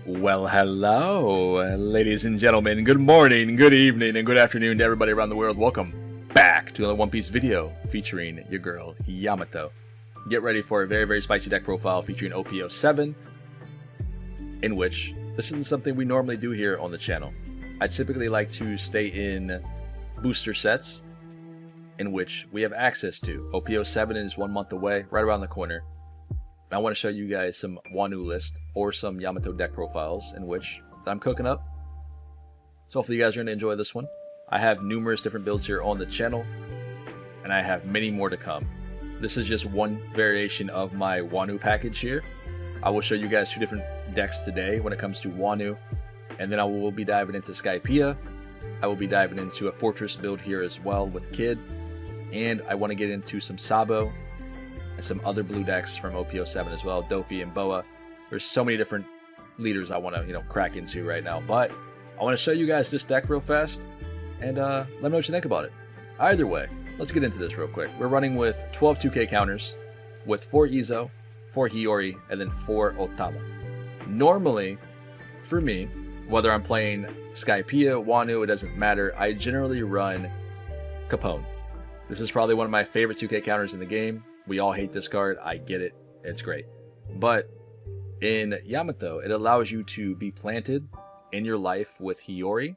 Well, hello, ladies and gentlemen. Good morning, good evening, and good afternoon to everybody around the world. Welcome back to another One Piece video featuring your girl, Yamato. Get ready for a very, very spicy deck profile featuring OP07, in which this isn't something we normally do here on the channel. I typically like to stay in booster sets, in which we have access to. OP07 is 1 month away, right around the corner. I want to show you guys some Wano list or some Yamato deck profiles in which I'm cooking up. So hopefully you guys are going to enjoy this one. I have numerous different builds here on the channel, and I have many more to come. This is just one variation of my Wano package here. I will show you guys 2 different decks today when it comes to Wano, and then I will be diving into Skypiea. I will be diving into a Fortress build here as well with Kid, and I want to get into some Sabo and some other blue decks from OP07 as well, Dofi and Boa. There's so many different leaders I want to, crack into right now. But I want to show you guys this deck real fast, and let me know what you think about it. Either way, let's get into this real quick. We're running with 12 2K counters, with 4 Izo, 4 Hiyori, and then 4 Otama. Normally, for me, whether I'm playing Skypiea, Wano, it doesn't matter. I generally run Capone. This is probably one of my favorite 2K counters in the game. We all hate this card. I get it. It's great. But in Yamato, it allows you to be planted in your life with Hiyori.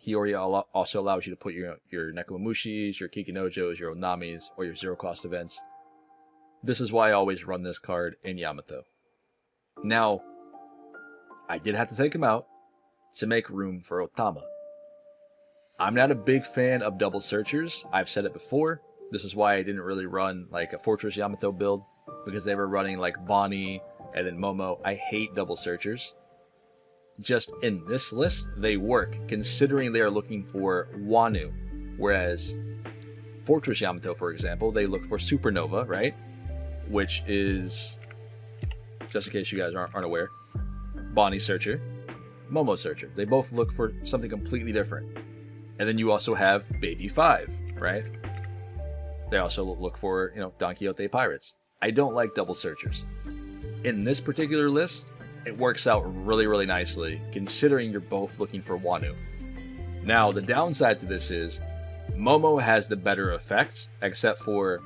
Hiyori also allows you to put your Nekomamushis, your Kikinojos, your Onamis, or your zero-cost events. This is why I always run this card in Yamato. Now, I did have to take him out to make room for Otama. I'm not a big fan of double searchers. I've said it before. This is why I didn't really run like a Fortress Yamato build, because they were running like Bonnie and then Momo. I hate double searchers. Just in this list, they work, considering they are looking for Wano. Whereas Fortress Yamato, for example, they look for Supernova, right? Which is, just in case you guys aren't aware, Bonnie Searcher, Momo Searcher. They both look for something completely different. And then you also have Baby 5, right? They also look for, Don Quixote Pirates. I don't like double searchers. In this particular list, it works out really, really nicely, considering you're both looking for Wano. Now, the downside to this is, Momo has the better effect, except for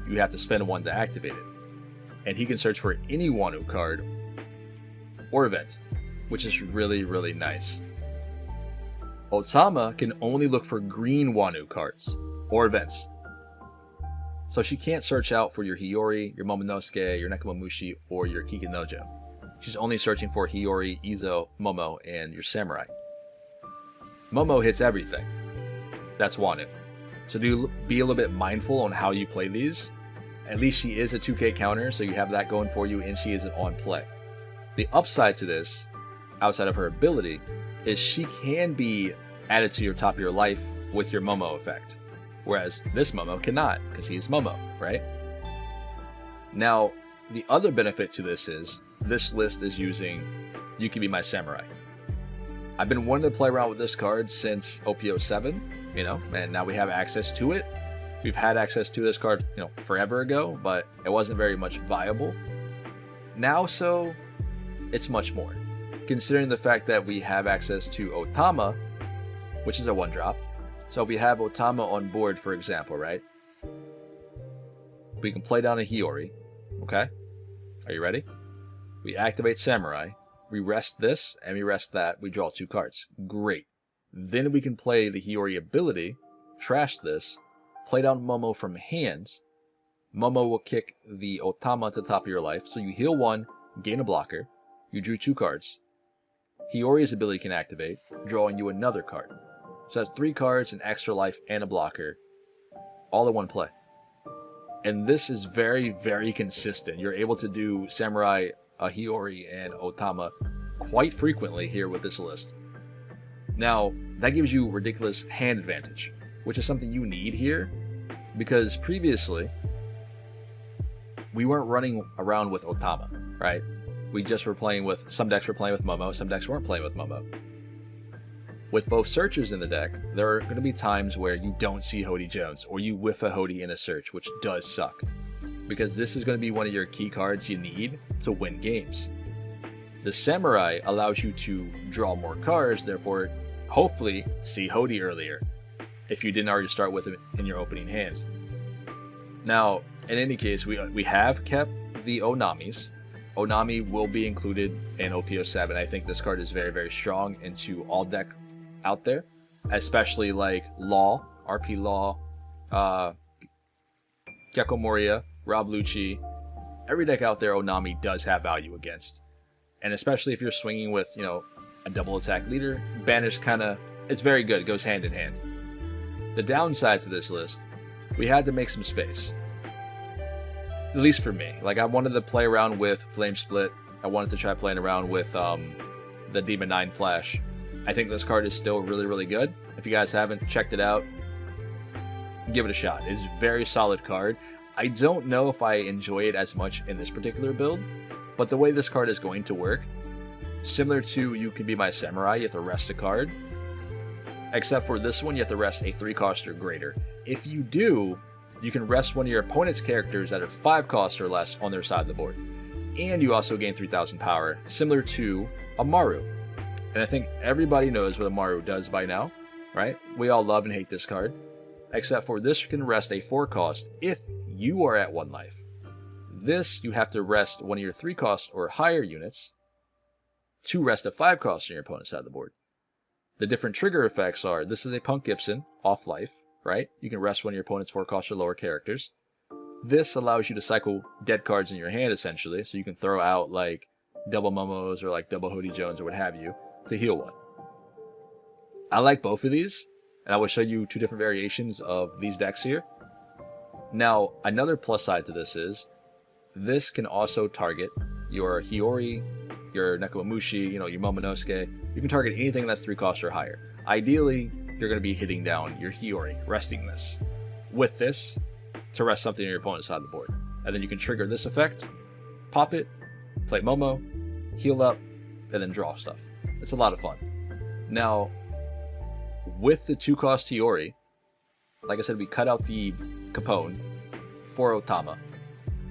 you have to spend 1 to activate it. And he can search for any Wano card or event, which is really, really nice. Otama can only look for green Wano cards or events. So she can't search out for your Hiyori, your Momonosuke, your Nekomamushi, or your Kikinojo. She's only searching for Hiyori, Izo, Momo, and your Samurai. Momo hits everything. That's Wano. So be a little bit mindful on how you play these. At least she is a 2K counter, so you have that going for you, and she isn't on play. The upside to this, outside of her ability, is she can be added to your top of your life with your Momo effect. Whereas this Momo cannot, because he is Momo, right? Now, the other benefit to this is, this list is using You Can Be My Samurai. I've been wanting to play around with this card since OP07, and now we have access to it. We've had access to this card, forever ago, but it wasn't very much viable. Now, so, it's much more. Considering the fact that we have access to Otama, which is a 1-drop. So if we have Otama on board, for example, right? We can play down a Hiyori, okay? Are you ready? We activate Samurai, we rest this, and we rest that, we draw 2 cards. Great. Then we can play the Hiyori ability, trash this, play down Momo from hands. Momo will kick the Otama to the top of your life, so you heal 1, gain a blocker, you drew 2 cards. Hiyori's ability can activate, drawing you another card. So that's 3 cards, an extra life, and a blocker, all in one play. And this is very, very consistent. You're able to do Samurai, Hiyori, and Otama quite frequently here with this list. Now, that gives you ridiculous hand advantage, which is something you need here, because previously, we weren't running around with Otama, right? We just were playing with, some decks were playing with Momo, some decks weren't playing with Momo. With both searchers in the deck, there are going to be times where you don't see Hody Jones, or you whiff a Hody in a search, which does suck. Because this is going to be one of your key cards you need to win games. The Samurai allows you to draw more cards, therefore, hopefully, see Hody earlier, if you didn't already start with it in your opening hands. Now, in any case, we have kept the Onamis. Onami will be included in OP07. I think this card is very, very strong into all deck out there, especially like Law, RP Law, Gecko Moria, Rob Lucci. Every deck out there, Onami does have value against. And especially if you're swinging with, you know, a double attack leader, Banish it's very good. It goes hand in hand. The downside to this list, we had to make some space. At least for me. Like, I wanted to play around with Flame Split. I wanted to try playing around with the Demon 9 Flash. I think this card is still really, really good. If you guys haven't checked it out, give it a shot. It's a very solid card. I don't know if I enjoy it as much in this particular build, but the way this card is going to work, similar to You Can Be My Samurai, you have to rest a card. Except for this one, you have to rest a 3-cost or greater. If you do, you can rest one of your opponent's characters that are 5 costs or less on their side of the board. And you also gain 3,000 power, similar to a Maru. And I think everybody knows what a Maru does by now, right? We all love and hate this card. Except for this, you can rest a 4-cost if you are at 1 life. This, you have to rest one of your 3-cost or higher units to rest a 5-cost on your opponent's side of the board. The different trigger effects are, this is a Punk Gibson, off life, right? You can rest one of your opponent's 4-cost or lower characters. This allows you to cycle dead cards in your hand, essentially, so you can throw out, like, double Momos or, like, double Hody Jones or what have you to heal one. I like both of these, and I will show you 2 different variations of these decks here. Now, another plus side to this is, this can also target your Hiyori, your Nekomamushi, you know, your Momonosuke. You can target anything that's 3-cost or higher. Ideally, you're going to be hitting down your Hiyori, resting this. With this, to rest something on your opponent's side of the board. And then you can trigger this effect, pop it, play Momo, heal up, and then draw stuff. It's a lot of fun. Now, with the 2-cost Hiyori, like I said, we cut out the Capone for Otama.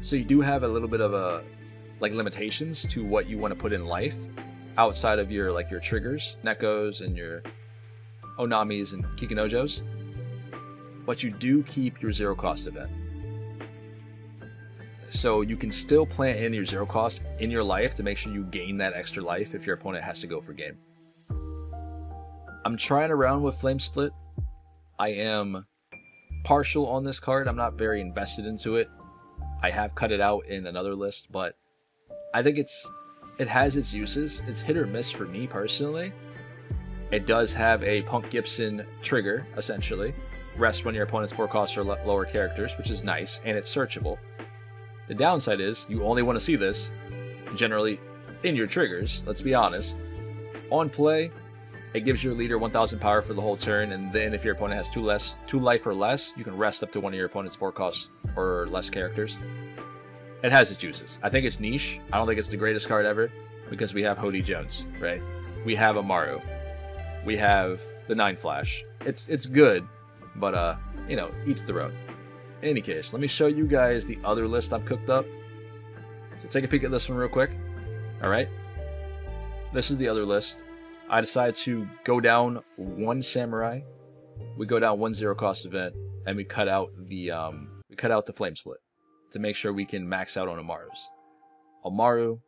So you do have a little bit of a limitations to what you want to put in life outside of your your triggers, Nekos and your Onamis and Kikinojos. But you do keep your 0-cost event. So you can still plant in your 0-cost in your life to make sure you gain that extra life if your opponent has to go for game. I'm trying around with Flame Split. I am partial on this card. I'm not very invested into it. I have cut it out in another list, but I think it has its uses. It's hit or miss for me personally. It does have a Punk Gibson trigger, essentially. Rest one of your opponent's 4-cost or lower characters, which is nice, and it's searchable. The downside is, you only want to see this, generally, in your triggers, let's be honest. On play, it gives your leader 1,000 power for the whole turn, and then if your opponent has 2 life or less, you can rest up to one of your opponent's 4-cost or less characters. It has its uses. I think it's niche. I don't think it's the greatest card ever, because we have Hody Jones, right? We have Amaru. We have the 9 Flash. It's good, but, you know, each their own. In any case, let me show you guys the other list I've cooked up. So take a peek at this one real quick. Alright? This is the other list. I decided to go down 1 Samurai. We go down 1 0-cost event, and we cut out the Flame Split to make sure we can max out on Amaru's. Amaru,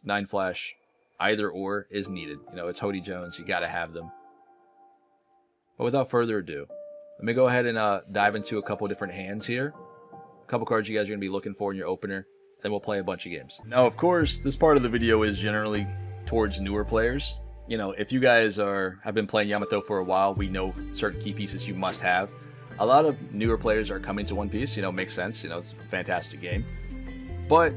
9 Flash, either or is needed. You know, it's Hody Jones, you gotta have them. But without further ado, let me go ahead and dive into a couple different hands here. A couple cards you guys are going to be looking for in your opener, and we'll play a bunch of games. Now, of course, this part of the video is generally towards newer players. You know, if you guys have been playing Yamato for a while, we know certain key pieces you must have. A lot of newer players are coming to One Piece, you know, makes sense, you know, it's a fantastic game. But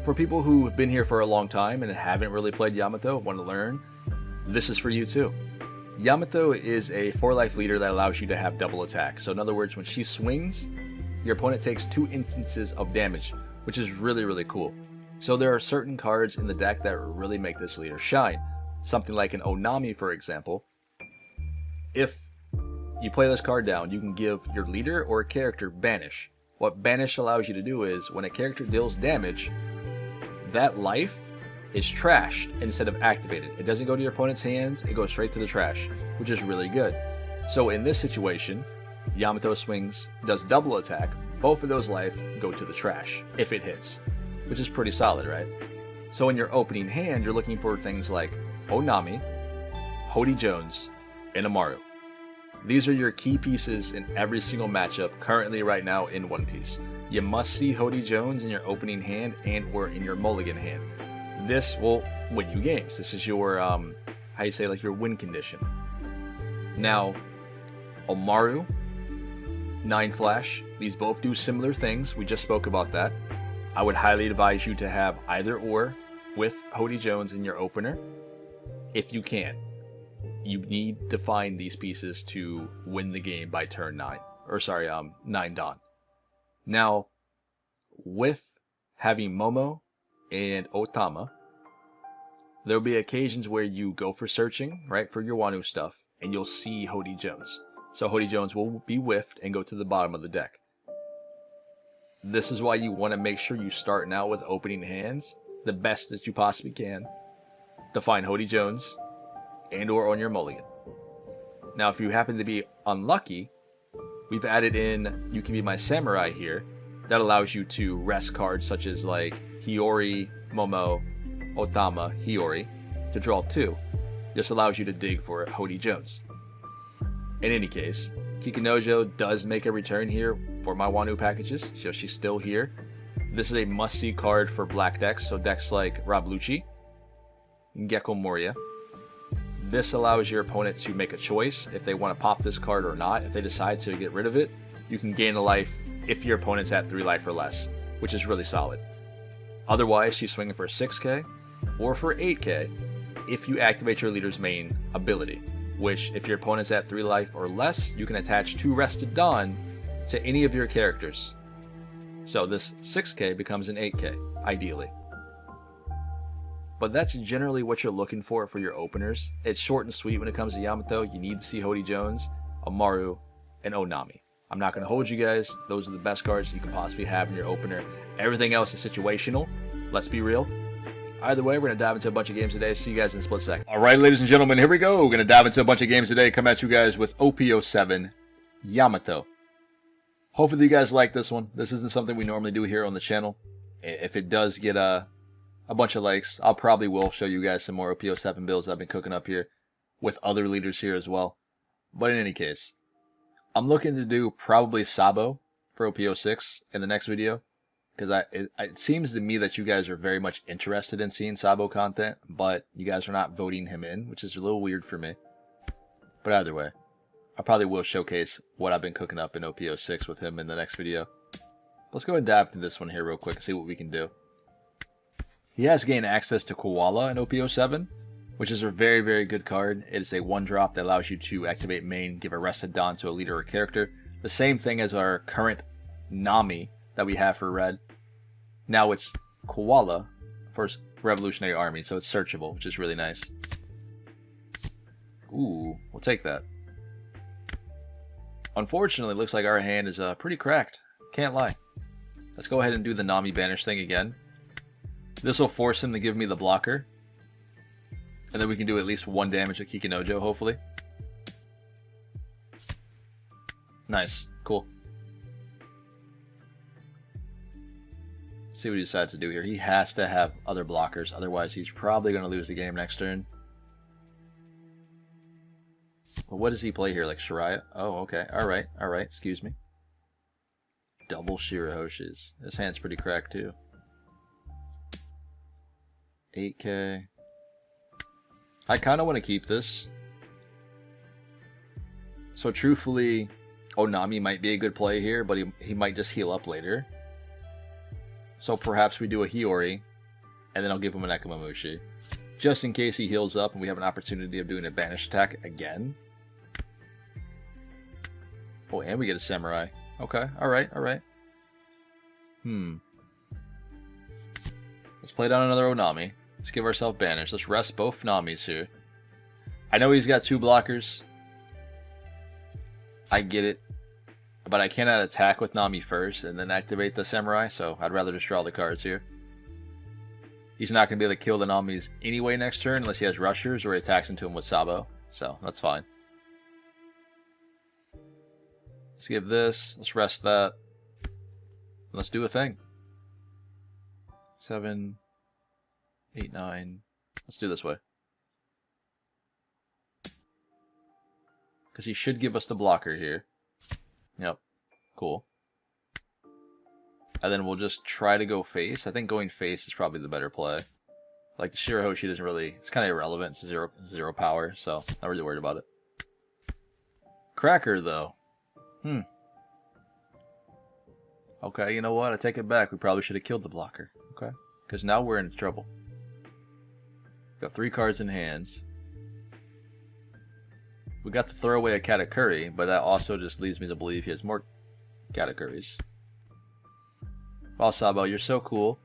for people who have been here for a long time and haven't really played Yamato, want to learn, this is for you too. Yamato is a 4-life leader that allows you to have double attack. So in other words, when she swings, your opponent takes 2 instances of damage, which is really, really cool. So there are certain cards in the deck that really make this leader shine. Something like an Onami, for example. If you play this card down, you can give your leader or a character Banish. What Banish allows you to do is, when a character deals damage, that life is trashed instead of activated. It doesn't go to your opponent's hand, it goes straight to the trash, which is really good. So in this situation, Yamato swings, does double attack, both of those life go to the trash if it hits, which is pretty solid, right? So in your opening hand, you're looking for things like Onami, Hody Jones, and Amaru. These are your key pieces in every single matchup currently right now in One Piece. You must see Hody Jones in your opening hand and or in your mulligan hand. This will win you games. This is your, how you say, like your win condition. Now, Amaru, 9 Flash, these both do similar things. We just spoke about that. I would highly advise you to have either or with Hody Jones in your opener, if you can. You need to find these pieces to win the game by turn 9. Or sorry, 9 Dawn. Now, with having Momo and Otama, there'll be occasions where you go for searching, right, for your Wano stuff, and you'll see Hody Jones. So Hody Jones will be whiffed and go to the bottom of the deck. This is why you want to make sure you start now with opening hands, the best that you possibly can, to find Hody Jones and or on your mulligan. Now, if you happen to be unlucky, we've added in You Can Be My Samurai here. That allows you to rest cards such as like Hiyori, Momo, Otama, Hiyori to draw 2. This allows you to dig for Hody Jones. In any case, Kikunojo does make a return here for my Wano packages, so she's still here. This is a must-see card for black decks, so decks like Rob Lucci, Gecko Moria. This allows your opponent to make a choice if they want to pop this card or not. If they decide to get rid of it, you can gain a life if your opponent's at 3 life or less, which is really solid. Otherwise, she's swinging for 6k or for 8k if you activate your leader's main ability, which if your opponent's at 3 life or less, you can attach 2 Rested Dawn to any of your characters. So this 6k becomes an 8k, ideally. But that's generally what you're looking for your openers. It's short and sweet when it comes to Yamato. You need to see Hody Jones, Amaru, and Onami. I'm not going to hold you guys. Those are the best cards you can possibly have in your opener. Everything else is situational. Let's be real. Either way, we're going to dive into a bunch of games today. See you guys in a split second. All right, ladies and gentlemen, here we go. We're going to dive into a bunch of games today. Come at you guys with OP07 Yamato. Hopefully you guys like this one. This isn't something we normally do here on the channel. If it does get a bunch of likes, I'll probably will show you guys some more OP07 builds I've been cooking up here with other leaders here as well. But in any case, I'm looking to do probably Sabo for OP06 in the next video, because it seems to me that you guys are very much interested in seeing Sabo content, but you guys are not voting him in, which is a little weird for me. But either way, I probably will showcase what I've been cooking up in OP06 with him in the next video. Let's go ahead and dive into this one here real quick and see what we can do. He has gained access to Koala in OP07, which is a very, very good card. It is a 1-drop that allows you to activate main, give a Rested Dawn to a leader or character. The same thing as our current Nami that we have for red. Now it's Koala for Revolutionary Army, so it's searchable, which is really nice. Ooh, we'll take that. Unfortunately, it looks like our hand is pretty cracked. Can't lie. Let's go ahead and do the Nami Banish thing again. This will force him to give me the blocker. And then we can do at least 1 damage to Kikunojo, hopefully. Nice. Cool. Let's see what he decides to do here. He has to have other blockers, otherwise he's probably going to lose the game next turn. But what does he play here? Like Shiraya? Oh, okay. Alright, alright. Excuse me. Double Shirahoshis. This hand's pretty cracked, too. 8k. I kind of want to keep this. So truthfully, Onami might be a good play here, but he might just heal up later. So perhaps we do a Hiyori, and then I'll give him an Ekamamushi. Just in case he heals up and we have an opportunity of doing a Banish attack again. Oh, and we get a Samurai. Okay, alright, alright. Let's play down another Onami. Let's give ourselves Banish. Let's rest both Namis here. I know he's got 2 blockers. I get it. But I cannot attack with Nami first and then activate the Samurai, so I'd rather just draw the cards here. He's not going to be able to kill the Namis anyway next turn unless he has rushers or he attacks into him with Sabo. So that's fine. Let's give this. Let's rest that. Let's do a thing. 7, 8, 9. Let's do this way. Because he should give us the blocker here. Yep. Cool. And then we'll just try to go face. I think going face is probably the better play. Like the Shirahoshi doesn't really... It's kind of irrelevant. It's zero power, so not really worried about it. Cracker, though. Okay, you know what? I take it back. We probably should have killed the blocker. Okay? Because now we're in trouble. Got 3 cards in hands. We got to throw away a Katakuri, but that also just leads me to believe he has more Katakuris. Pawsabo, you're so cool.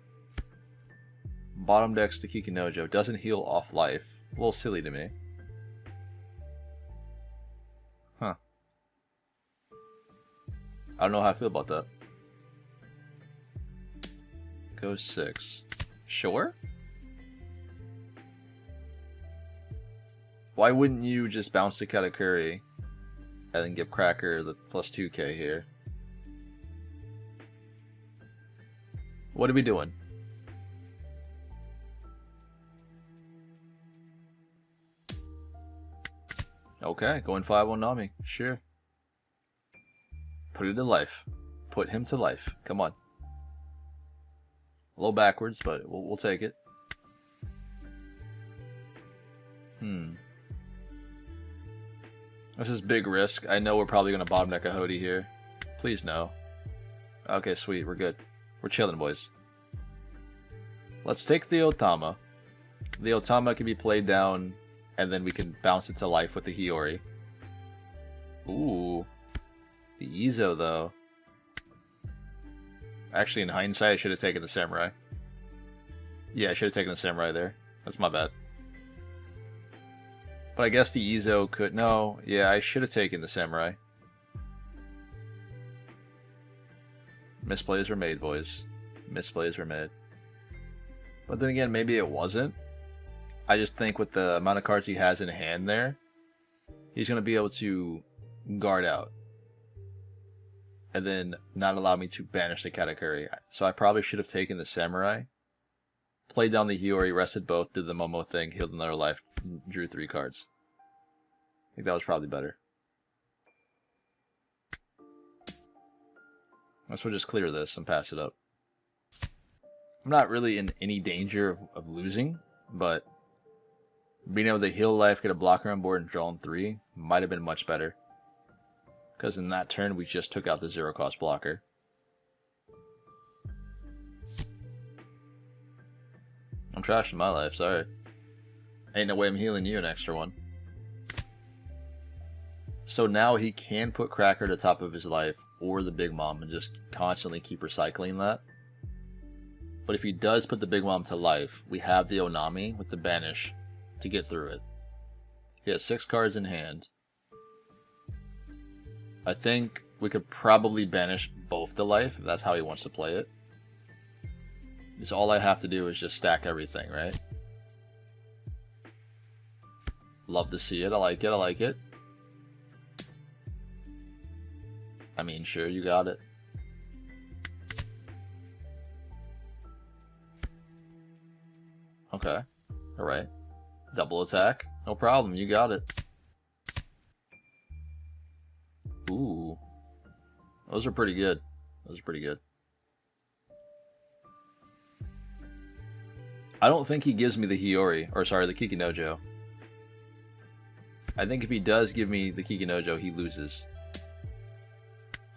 Bottom deck's the Kikinojo. Doesn't heal off life. A little silly to me. Huh. I don't know how I feel about that. Goes 6. Sure? Why wouldn't you just bounce the Katakuri and then give Cracker the plus 2k here? What are we doing? Okay, going 5 on Nami. Sure. Put it to life. Put him to life. Come on. A little backwards, but we'll take it. This is big risk. I know we're probably going to bottom deck a Hody here. Please no. Okay, sweet. We're good. We're chilling, boys. Let's take the Otama. The Otama can be played down, and then we can bounce it to life with the Hiyori. Ooh. The Izo, though. Actually, in hindsight, I should have taken the Samurai. Yeah, I should have taken the Samurai there. That's my bad. But I guess the Izo could... No, yeah, I should have taken the Samurai. Misplays were made, boys. Misplays were made. But then again, maybe it wasn't. I just think with the amount of cards he has in hand there, he's going to be able to guard out. And then not allow me to banish the Katakuri. So I probably should have taken the Samurai. Played down the Hiyori, rested both, did the Momo thing, healed another life, drew 3 cards. I think that was probably better. Let's just clear this and pass it up. I'm not really in any danger of losing, but being able to heal life, get a blocker on board, and draw on 3 might have been much better. Because in that turn, we just took out the 0-cost blocker. I'm trashing my life, sorry. Ain't no way I'm healing you an extra one. So now he can put Cracker to the top of his life, or the Big Mom, and just constantly keep recycling that. But if he does put the Big Mom to life, we have the Onami with the Banish to get through it. He has 6 cards in hand. I think we could probably banish both to life, if that's how he wants to play it. Because all I have to do is just stack everything, right? Love to see it. I like it. I like it. I mean, sure, you got it. Okay. Alright. Double attack. No problem. You got it. Ooh. Those are pretty good. Those are pretty good. I don't think he gives me the Hiyori, or sorry, the Kikinojo. I think if he does give me the Kikinojo, he loses.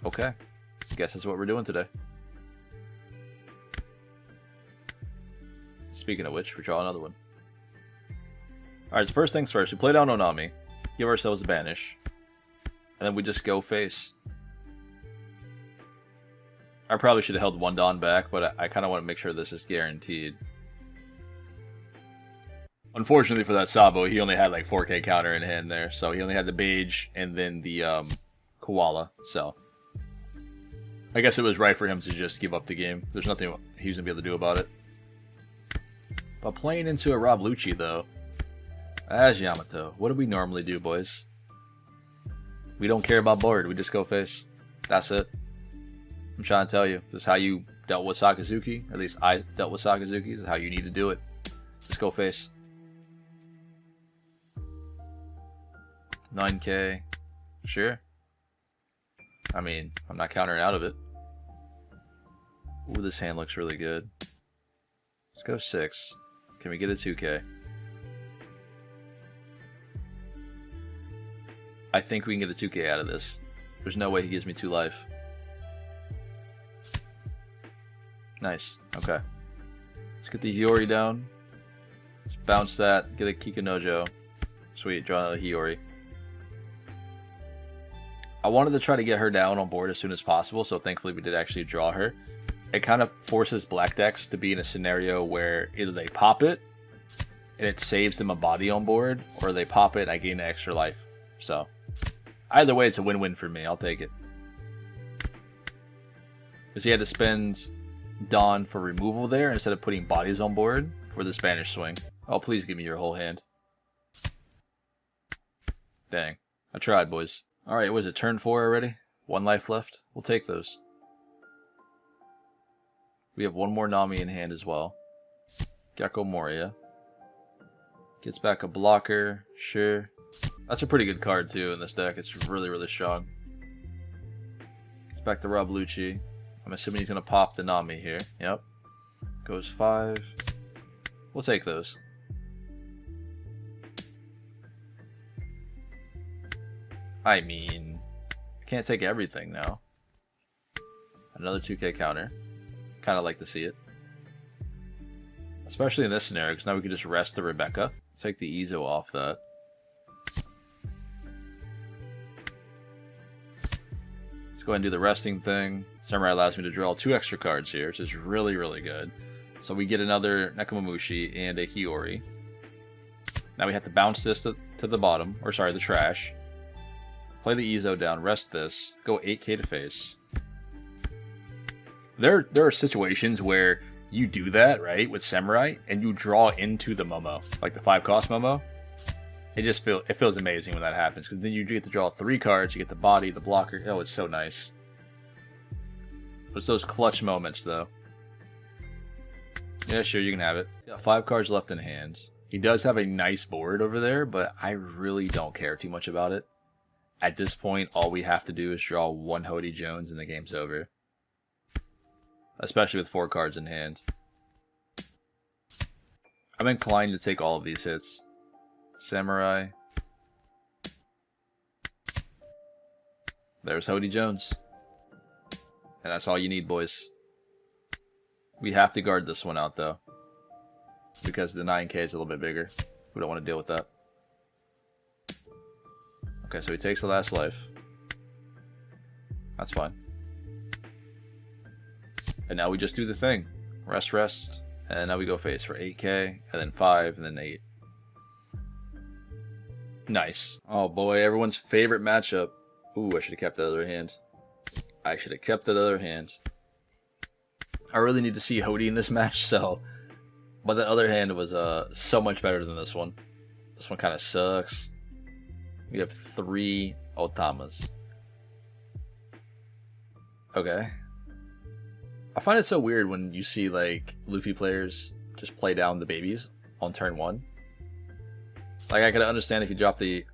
Okay. Guess that's what we're doing today. Speaking of which, we draw another one. Alright, so first things first, we play down Onami, give ourselves a banish, and then we just go face. I probably should have held one Dawn back, but I kind of want to make sure this is guaranteed. Unfortunately for that Sabo, he only had like 4k counter in hand there, so he only had the Beige and then the Koala, so I guess it was right for him to just give up the game. There's nothing he was going to be able to do about it. But playing into a Rob Lucci, though, as Yamato, what do we normally do, boys? We don't care about board. We just go face. That's it. I'm trying to tell you. This is how you dealt with Sakazuki. At least I dealt with Sakazuki. This is how you need to do it. Just go face. 9k. Sure. I mean, I'm not countering out of it. Ooh, this hand looks really good. Let's go 6. Can we get a 2k? I think we can get a 2k out of this. There's no way he gives me 2 life. Nice. Okay. Let's get the Hiyori down. Let's bounce that. Get a Kikanojo. Sweet. Draw a Hiyori. I wanted to try to get her down on board as soon as possible, so thankfully we did actually draw her. It kind of forces black decks to be in a scenario where either they pop it and it saves them a body on board, or they pop it and I gain an extra life. So either way, it's a win-win for me. I'll take it. Because he had to spend Dawn for removal there instead of putting bodies on board for the Spanish swing. Oh, please give me your whole hand. Dang. I tried, boys. Alright, was it turn 4 already? 1 life left? We'll take those. We have 1 more Nami in hand as well. Gecko Moria. Gets back a blocker. Sure. That's a pretty good card too in this deck. It's really, really strong. Gets back to Rob Lucci. I'm assuming he's going to pop the Nami here. Yep. Goes 5. We'll take those. I mean, I can't take everything now. Another 2k counter. Kind of like to see it. Especially in this scenario, because now we can just rest the Rebecca. Take the Izo off that. Let's go ahead and do the resting thing. Samurai allows me to draw 2 extra cards here, which is really, really good. So we get another Nekomamushi and a Hiyori. Now we have to bounce this to the bottom, or sorry, the trash. Play the Izo down, rest this, go 8k to face. There are situations where you do that, right, with Samurai, and you draw into the Momo, like the 5-cost Momo. It feels amazing when that happens, because then you get to draw 3 cards, you get the body, the blocker. Oh, it's so nice. But it's those clutch moments, though. Yeah, sure, you can have it. Got 5 cards left in hand. He does have a nice board over there, but I really don't care too much about it. At this point, all we have to do is draw 1 Hody Jones and the game's over. Especially with 4 cards in hand. I'm inclined to take all of these hits. Samurai. There's Hody Jones. And that's all you need, boys. We have to guard this one out, though. Because the 9k is a little bit bigger. We don't want to deal with that. Okay, so he takes the last life. That's fine. And now we just do the thing. Rest, rest. And now we go face for 8k, and then 5, and then 8. Nice. Oh boy, everyone's favorite matchup. Ooh, I should have kept that other hand. I should have kept that other hand. I really need to see Hody in this match, so... But the other hand was so much better than this one. This one kind of sucks. We have 3 Otamas. Okay. I find it so weird when you see, like, Luffy players just play down the babies on turn 1. Like, I could understand if you drop the...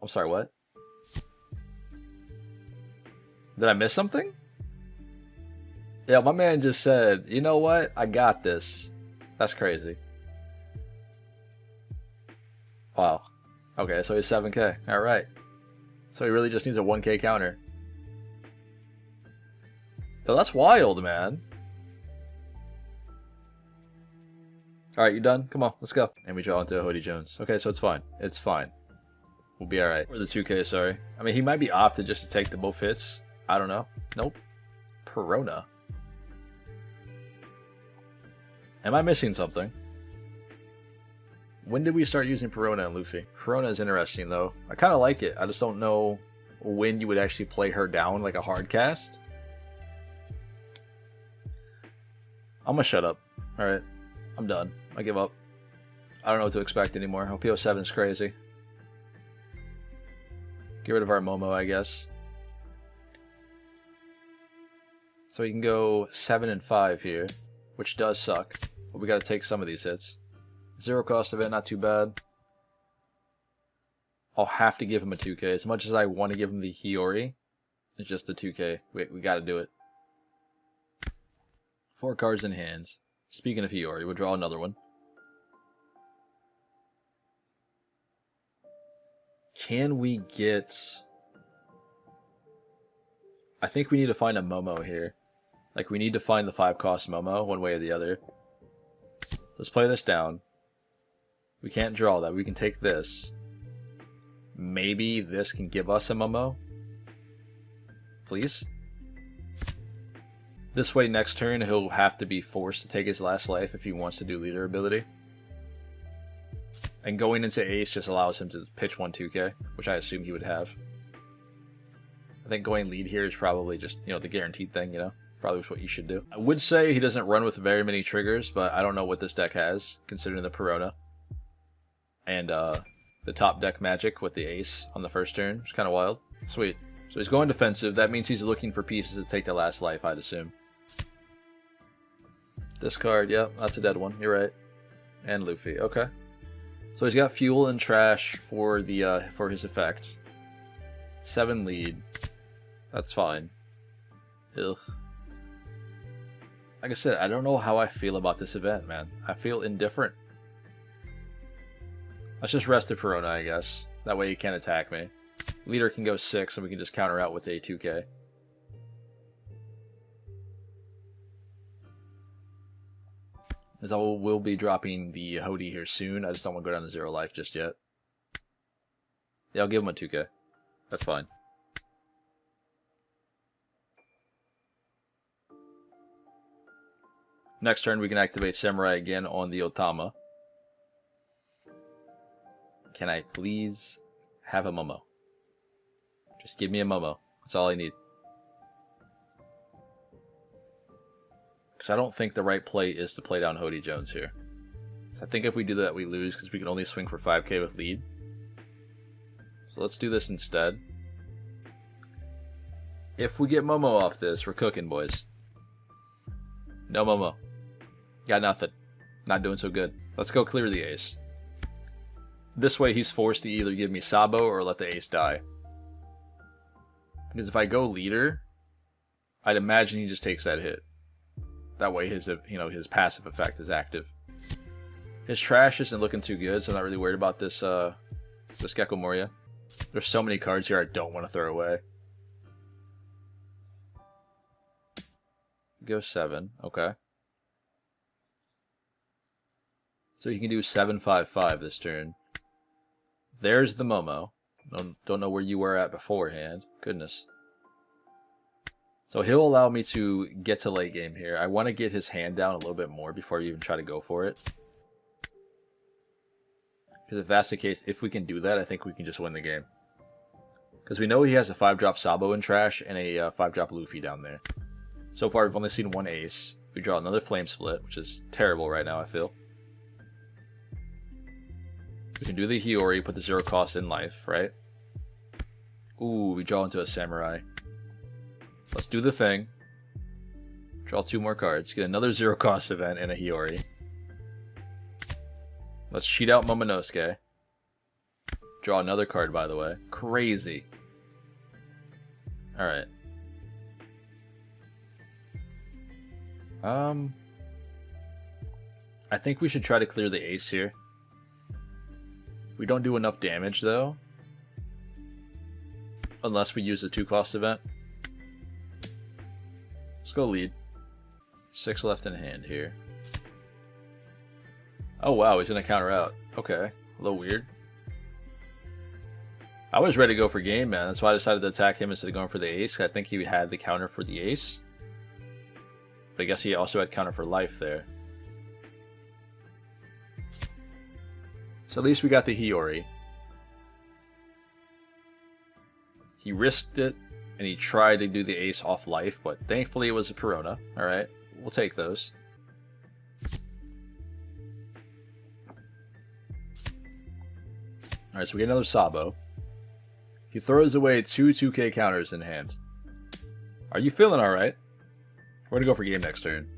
I'm sorry, what? Did I miss something? Yeah, my man just said, you know what? I got this. That's crazy. Wow. Okay, so he's 7k. Alright. So he really just needs a 1k counter. Yo, that's wild, man. Alright, you done? Come on, let's go. And we draw into Hody Jones. Okay, so it's fine. It's fine. We'll be alright. Or the 2k, sorry. I mean, he might be opted just to take the both hits. I don't know. Nope. Perona. Am I missing something? When did we start using Perona and Luffy? Perona is interesting, though. I kind of like it. I just don't know when you would actually play her down like a hard cast. I'm gonna shut up. Alright. I'm done. I give up. I don't know what to expect anymore. OP07 is crazy. Get rid of our Momo, I guess. So we can go 7 and 5 here, which does suck. But we got to take some of these hits. 0 cost of it, not too bad. I'll have to give him a 2K. As much as I want to give him the Hiyori, it's just the 2K. We got to do it. 4 cards in hands. Speaking of Hiyori, we'll draw another one. Can we get... I think we need to find a Momo here. Like, we need to find the 5-cost Momo, one way or the other. Let's play this down. We can't draw that. We can take this. Maybe this can give us a Momo? Please? This way, next turn, he'll have to be forced to take his last life if he wants to do leader ability. And going into ace just allows him to pitch 1 2K, which I assume he would have. I think going lead here is probably just, you know, the guaranteed thing, you know? Probably what you should do. I would say he doesn't run with very many triggers, but I don't know what this deck has, considering the Perona. And the top deck magic with the ace on the first turn. It's kind of wild. Sweet. So he's going defensive. That means he's looking for pieces to take the last life, I'd assume. This card, yep, that's a dead one. You're right. And Luffy, okay. So he's got fuel and trash for the for his effect. 7 lead. That's fine. Ugh. Like I said, I don't know how I feel about this event, man. I feel indifferent. Let's just rest the Perona, I guess. That way he can't attack me. Leader can go 6, and we can just counter out with a 2K. As I will be dropping the Hody here soon. I just don't want to go down to 0 life just yet. Yeah, I'll give him a 2K. That's fine. Next turn, we can activate Samurai again on the Otama. Can I please have a Momo? Just give me a Momo. That's all I need. Because I don't think the right play is to play down Hody Jones here. So I think if we do that, we lose because we can only swing for 5K with lead. So let's do this instead. If we get Momo off this, we're cooking, boys. No Momo. Got nothing. Not doing so good. Let's go clear the ace. This way he's forced to either give me Sabo or let the ace die. Because if I go leader, I'd imagine he just takes that hit. That way his, you know, his passive effect is active. His trash isn't looking too good, so I'm not really worried about this this Gecko Moria. There's so many cards here I don't want to throw away. Go 7, okay. So you can do 7-5-5 this turn. There's the Momo. Don't know where you were at beforehand. Goodness. So he'll allow me to get to late game here. I want to get his hand down a little bit more before you even try to go for it. Because if that's the case, if we can do that, I think we can just win the game. Because we know he has a 5-drop Sabo in trash and a 5-drop Luffy down there. So far, we've only seen 1 ace. We draw another Flame Split, which is terrible right now, I feel. We can do the Hiyori, put the 0 cost in life, right? Ooh, we draw into a Samurai. Let's do the thing. Draw 2 more cards. Get another 0 cost event and a Hiyori. Let's cheat out Momonosuke. Draw another card, by the way. Crazy. Alright. I think we should try to clear the ace here. We don't do enough damage, though. Unless we use the 2-cost event. Let's go lead. 6 left in hand here. Oh wow, he's gonna counter out. Okay, a little weird. I was ready to go for game, man. That's why I decided to attack him instead of going for the ace. I think he had the counter for the ace. But I guess he also had counter for life there. So at least we got the Hiyori. He risked it, and he tried to do the ace off life, but thankfully it was a Perona. Alright, we'll take those. Alright, so we get another Sabo. He throws away 2 2K counters in hand. Are you feeling alright? We're gonna go for game next turn.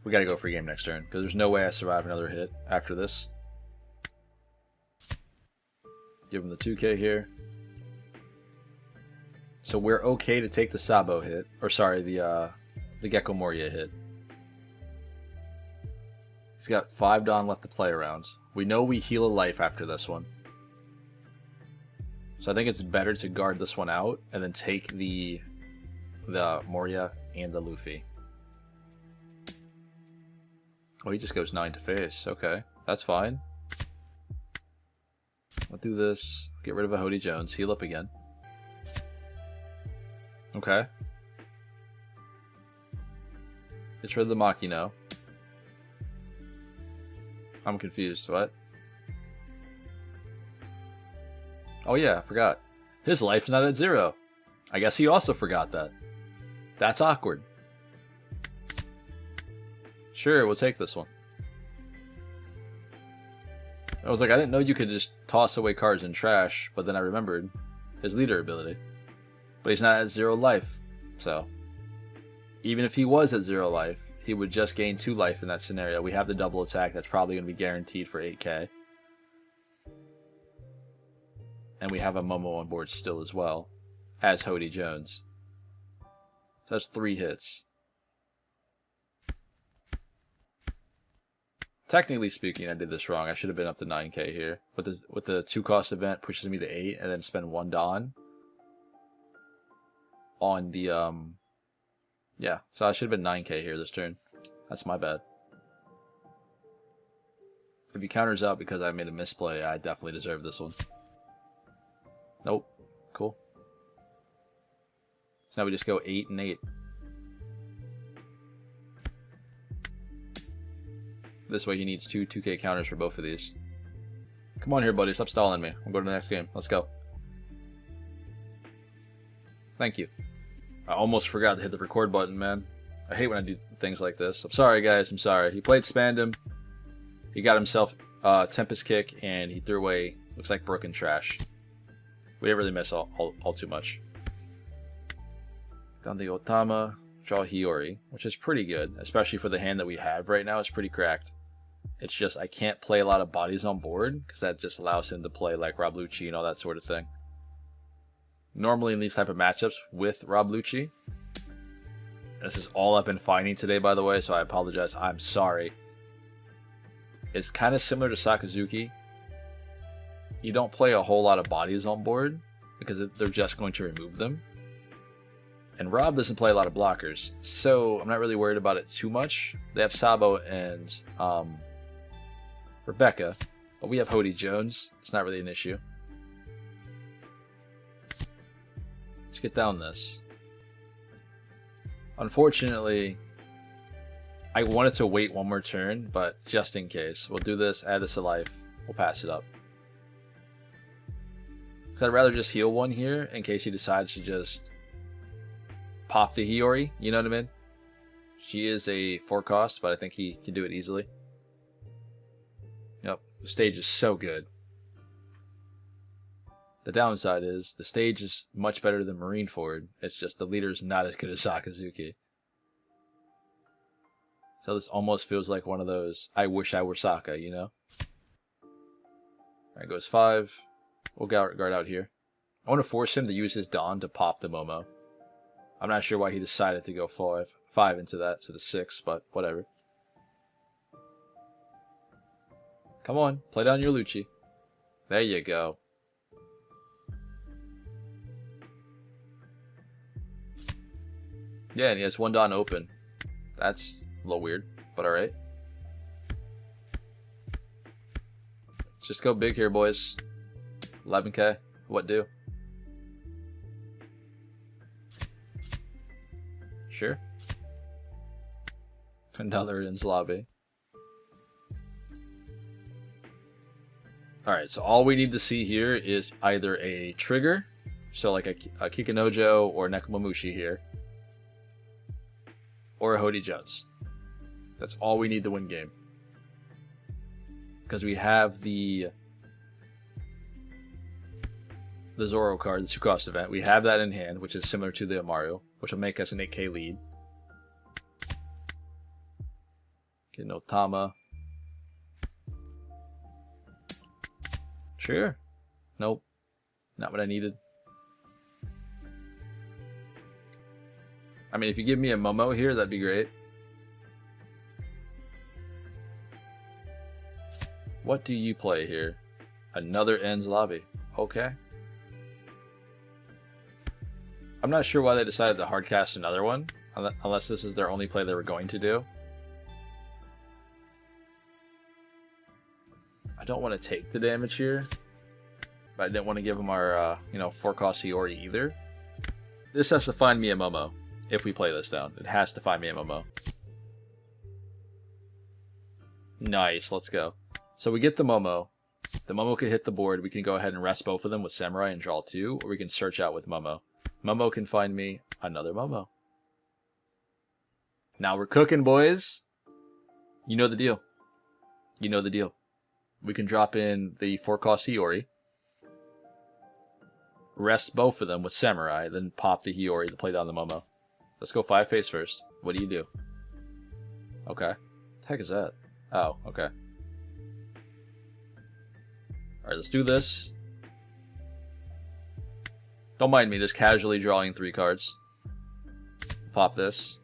We gotta go for game next turn, because there's no way I survive another hit after this. Give him the 2K here. So we're okay to take the Sabo hit. Or sorry, the Gecko Moria hit. He's got 5 Dawn left to play around. We know we heal a life after this one. So I think it's better to guard this one out and then take the Moria and the Luffy. Oh, he just goes 9 to face. Okay, that's fine. We'll do this. Get rid of a Hody Jones. Heal up again. Okay. Get rid of the Makino. I'm confused. What? Oh yeah, I forgot. His life's not at 0. I guess he also forgot that. That's awkward. Sure, we'll take this one. I was like, I didn't know you could just toss away cards in trash, but then I remembered his leader ability. But he's not at 0 life, so even if he was at 0 life, he would just gain 2 life in that scenario. We have the double attack that's probably going to be guaranteed for 8k. And we have a Momo on board still as well, as Hody Jones. So that's 3 hits. Technically speaking, I did this wrong. I should have been up to 9k here. With the 2-cost event, pushes me to 8, and then spend 1 Dawn on the yeah. So I should have been 9k here this turn. That's my bad. If he counters out because I made a misplay, I definitely deserve this one. Nope. Cool. So now we just go 8 and 8. This way he needs 2 2k counters for both of these. Come on here, buddy. Stop stalling me. We'll go to the next game. Let's go. Thank you. I almost forgot to hit the record button, man. I hate when I do things like this. I'm sorry, guys. I'm sorry. He played Spandam. He got himself Tempest Kick, and he threw away, looks like broken trash. We didn't really miss all too much. Down the Otama, draw Hiyori, which is pretty good, especially for the hand that we have right now. It's pretty cracked. It's just I can't play a lot of bodies on board, because that just allows him to play like Rob Lucci and all that sort of thing. Normally in these type of matchups with Rob Lucci, this is all I've been finding today, by the way, so I apologize. I'm sorry. It's kind of similar to Sakazuki. You don't play a whole lot of bodies on board because they're just going to remove them. And Rob doesn't play a lot of blockers, so I'm not really worried about it too much. They have Sabo and Rebecca, but we have Hody Jones. It's not really an issue. Let's get down this. Unfortunately, I wanted to wait one more turn, but just in case, we'll do this, add this to life, we'll pass it up. Because I'd rather just heal one here in case he decides to just pop the Hiyori, you know what I mean? She is a 4-cost, but I think he can do it easily. Yep, the stage is so good. The downside is the stage is much better than Marineford. It's just the leader is not as good as Sakazuki. So this almost feels like one of those I wish I were Saka, you know? Alright, goes 5. We'll guard out here. I want to force him to use his Dawn to pop the Momo. I'm not sure why he decided to go 5 into that to the 6, but whatever. Come on, play down your Lucci. There you go. Yeah, and he has 1 Dawn open. That's a little weird, but alright. Just go big here, boys. 11k. What do? Sure. Another Ins lobby. Alright, so all we need to see here is either a trigger, so like a Kikinojo or Nekomamushi here, or a Hody Jones. That's all we need to win game. Because we have the the Zoro card, the 2-cost event. We have that in hand, which is similar to the Mario, which will make us an 8k lead. Get an Otama. Sure. Nope. Not what I needed. I mean, if you give me a Momo here, that'd be great. What do you play here? Another Ends Lobby. Okay. I'm not sure why they decided to hardcast another one, unless this is their only play they were going to do. I don't want to take the damage here, but I didn't want to give them our, 4-cost Hiyori either. This has to find me a Momo if we play this down. It has to find me a Momo. Nice, let's go. So we get the Momo. The Momo can hit the board. We can go ahead and rest both of them with Samurai and draw 2, or we can search out with Momo. Momo can find me another Momo. Now we're cooking, boys. You know the deal. You know the deal. We can drop in the 4-cost Hiyori. Rest both of them with Samurai, then pop the Hiyori to play down the Momo. Let's go 5 face first. What do you do? Okay. What the heck is that? Oh, okay. Alright, let's do this. Don't mind me just casually drawing 3 cards. Pop this.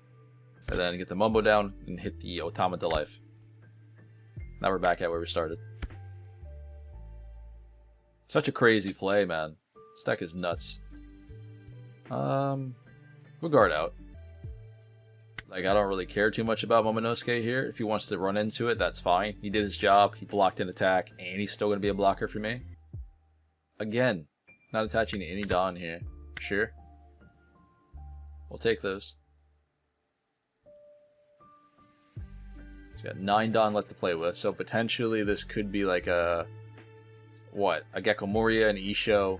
And then get the Momo down and hit the Otama to life. Now we're back at where we started. Such a crazy play, man. This deck is nuts. We'll guard out. Like, I don't really care too much about Momonosuke here. If he wants to run into it, that's fine. He did his job. He blocked an attack, and he's still going to be a blocker for me. Again, not attaching to any Dawn here. Sure. We'll take those. He's got 9 Dawn left to play with, so potentially this could be like a... What? A Gecko Moria, an Isho.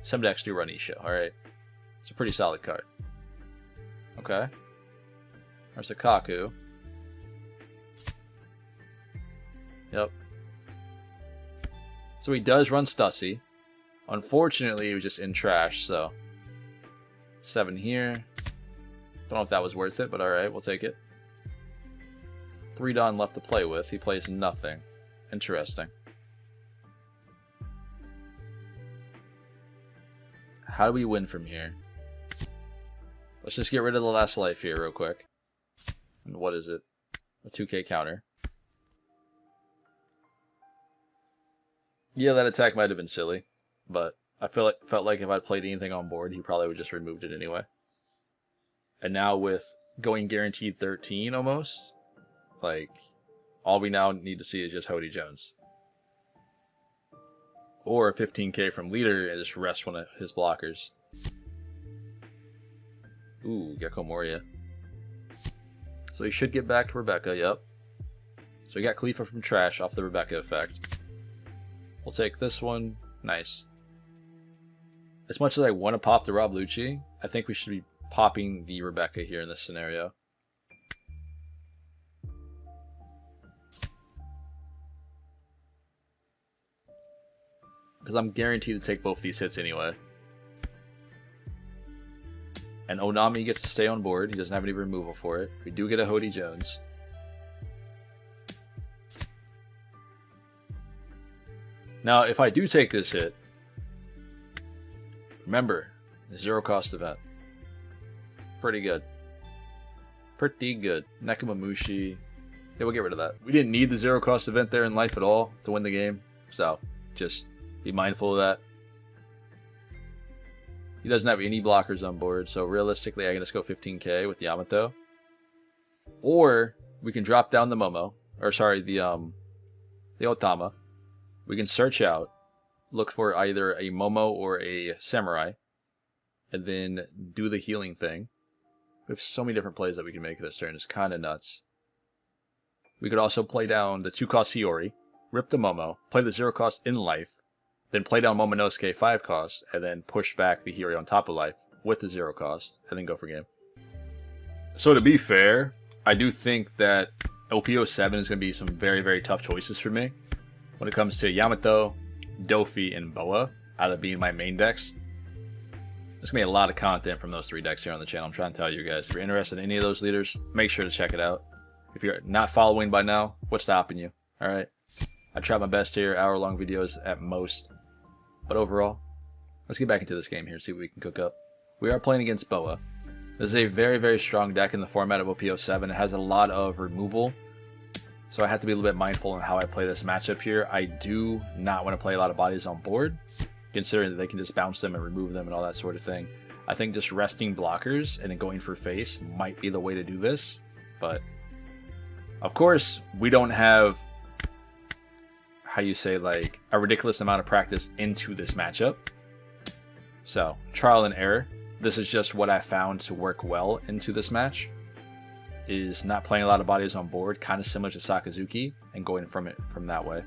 Some decks do run Isho, alright. It's a pretty solid card. Okay. There's a Kaku. Yep. So he does run Stussy. Unfortunately, he was just in trash, so... 7 here. Don't know if that was worth it, but alright, we'll take it. 3 Dawn left to play with. He plays nothing. Interesting. How do we win from here? Let's just get rid of the last life here real quick. And what is it? A 2k counter. Yeah, that attack might have been silly, but I felt like if I'd played anything on board, he probably would just removed it anyway. And now with going guaranteed 13 almost, like, all we now need to see is just Hody Jones. Or 15k from leader and just rest one of his blockers. Ooh, Gecko Moria. So he should get back to Rebecca, yep. So we got Khalifa from trash off the Rebecca effect. We'll take this one. Nice. As much as I want to pop the Rob Lucci, I think we should be popping the Rebecca here in this scenario. Because I'm guaranteed to take both these hits anyway. And Onami gets to stay on board. He doesn't have any removal for it. We do get a Hody Jones. Now, if I do take this hit, remember, the 0-cost event. Pretty good. Pretty good. Nekomamushi. Yeah, we'll get rid of that. We didn't need the 0-cost event there in life at all to win the game. So, just be mindful of that. He doesn't have any blockers on board, so realistically I can just go 15k with Yamato. Or we can drop down the Momo, or sorry, the Otama. We can search out, look for either a Momo or a Samurai, and then do the healing thing. We have so many different plays that we can make this turn. It's kind of nuts. We could also play down the 2-cost Hiyori, rip the Momo, play the 0-cost in life, then play down Momonosuke 5-cost, and then push back the Hiyori on top of life with the 0-cost, and then go for game. So to be fair, I do think that OP07 is going to be some very, very tough choices for me. When it comes to Yamato, Dofi, and Boa out of being my main decks. There's going to be a lot of content from those 3 decks here on the channel. I'm trying to tell you guys. If you're interested in any of those leaders, make sure to check it out. If you're not following by now, what's stopping you? Alright? I try my best here, hour-long videos at most. But overall, let's get back into this game here and see what we can cook up. We are playing against Boa. This is a very, very strong deck in the format of OP07. It has a lot of removal, so I have to be a little bit mindful on how I play this matchup here. I do not want to play a lot of bodies on board, considering that they can just bounce them and remove them and all that sort of thing. I think just resting blockers and then going for face might be the way to do this, but of course, we don't have, how you say, like a ridiculous amount of practice into this matchup. So, trial and error. This is just what I found to work well into this match, is not playing a lot of bodies on board, kind of similar to Sakazuki, and going from that way.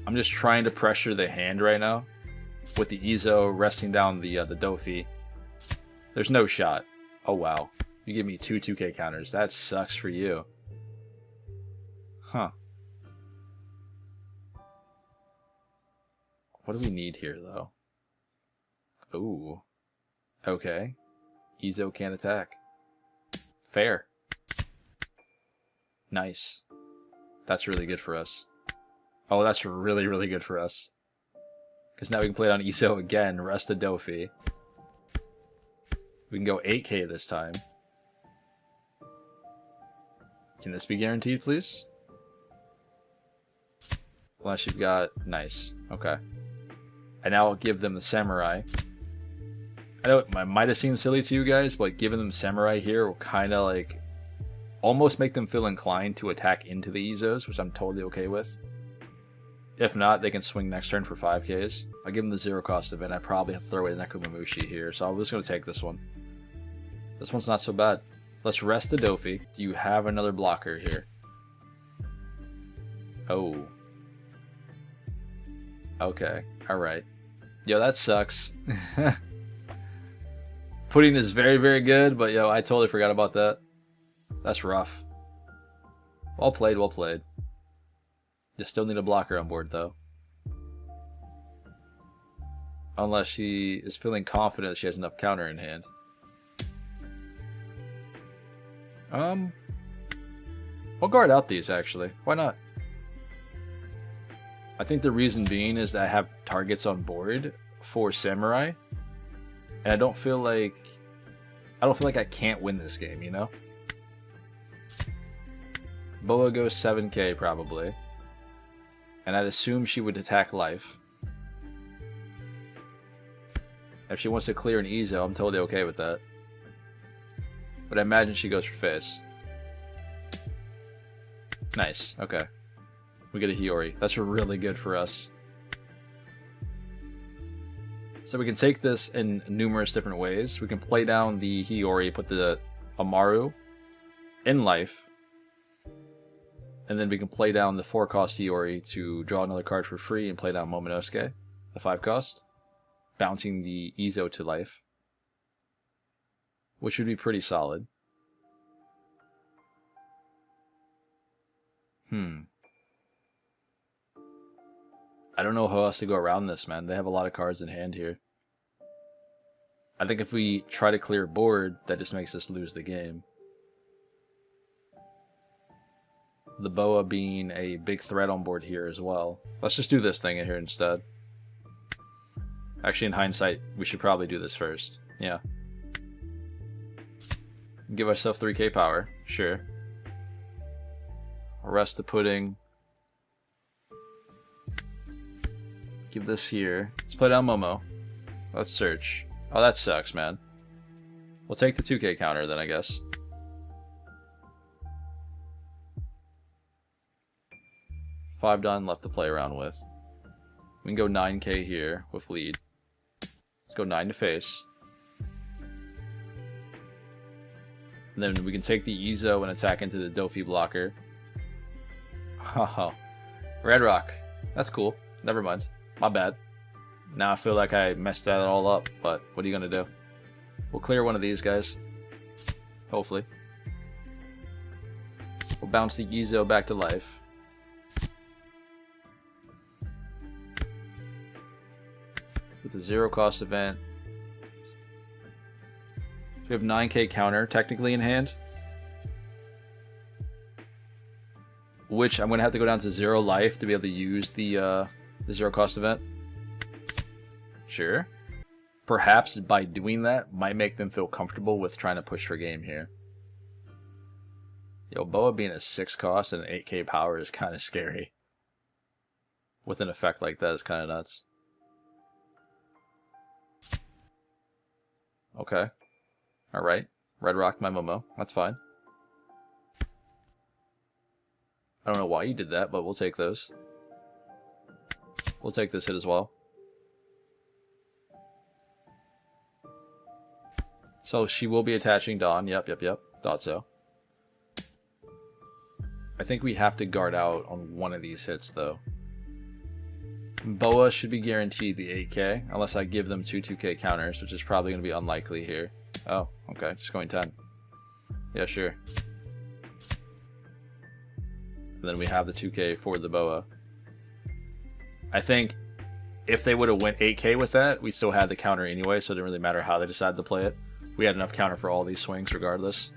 I'm just trying to pressure the hand right now, with the Izo resting down the Dofi. There's no shot. Oh wow, you give me 2 2K counters. That sucks for you. Huh. What do we need here though? Ooh. Okay. Izo can't attack. Fair. Nice. That's really good for us. Oh, that's really, really good for us. Because now we can play it on Izo again, rest the Dofi. We can go 8K this time. Can this be guaranteed, please? Unless you've got... Nice. Okay. And now I'll give them the Samurai. I know it might have seemed silly to you guys, but giving them Samurai here will kind of like almost make them feel inclined to attack into the Izos, which I'm totally okay with. If not, they can swing next turn for 5Ks. I'll give them the 0 cost event. I probably have to throw away the Nekomamushi here, so I'm just going to take this one. This one's not so bad. Let's rest the Dofi. Do you have another blocker here? Oh. Okay. Alright. Yo, that sucks. Pudding is very, very good, but yo, I totally forgot about that. That's rough. Well played, well played. You still need a blocker on board, though. Unless she is feeling confident that she has enough counter in hand. I'll guard out these, actually. Why not? I think the reason being is that I have targets on board for Samurai. And I don't feel like I can't win this game, you know? Boa goes 7K probably. And I'd assume she would attack life. If she wants to clear an Izo, I'm totally okay with that. But I imagine she goes for face. Nice, okay. We get a Hiyori. That's really good for us. So we can take this in numerous different ways. We can play down the Hiyori, put the Amaru in life. And then we can play down the 4-cost Hiyori to draw another card for free and play down Momonosuke, the 5-cost. Bouncing the Izo to life. Which would be pretty solid. I don't know how else to go around this, man. They have a lot of cards in hand here. I think if we try to clear a board, that just makes us lose the game. The Boa being a big threat on board here as well. Let's just do this thing in here instead. Actually, in hindsight, we should probably do this first. Yeah. Give ourselves 3K power. Sure. Rest the pudding. Give this here. Let's play down Momo. Let's search. Oh, that sucks, man. We'll take the 2K counter then, I guess. $5 done left to play around with. We can go 9K here with lead. Let's go 9 to face. And then we can take the Izo and attack into the Dofi blocker. Oh, Red Rock. That's cool. Never mind. My bad. Now I feel like I messed that all up, but what are you going to do? We'll clear one of these guys. Hopefully. We'll bounce the Izo back to life. with a 0 cost event. So we have 9k counter technically in hand, which I'm going to have to go down to 0 life to be able to use the 0 cost event. Sure. Perhaps by doing that might make them feel comfortable with trying to push for game here. Yo, Boa being a 6 cost and an 8k power is kind of scary. With an effect like that is kind of nuts. Okay. Alright. Red Rock my Momo. That's fine. I don't know why you did that, but we'll take those. We'll take this hit as well. So she will be attaching Dawn. Yep. Thought so. I think we have to guard out on one of these hits, though. Boa should be guaranteed the 8k, unless I give them 2k counters, which is probably going to be unlikely here. Oh, okay. Just going 10. Yeah, sure. And then we have the 2k for the Boa. I think if they would have went 8k with that, we still had the counter anyway, so it didn't really matter how they decided to play it. We had enough counter for all these swings regardless.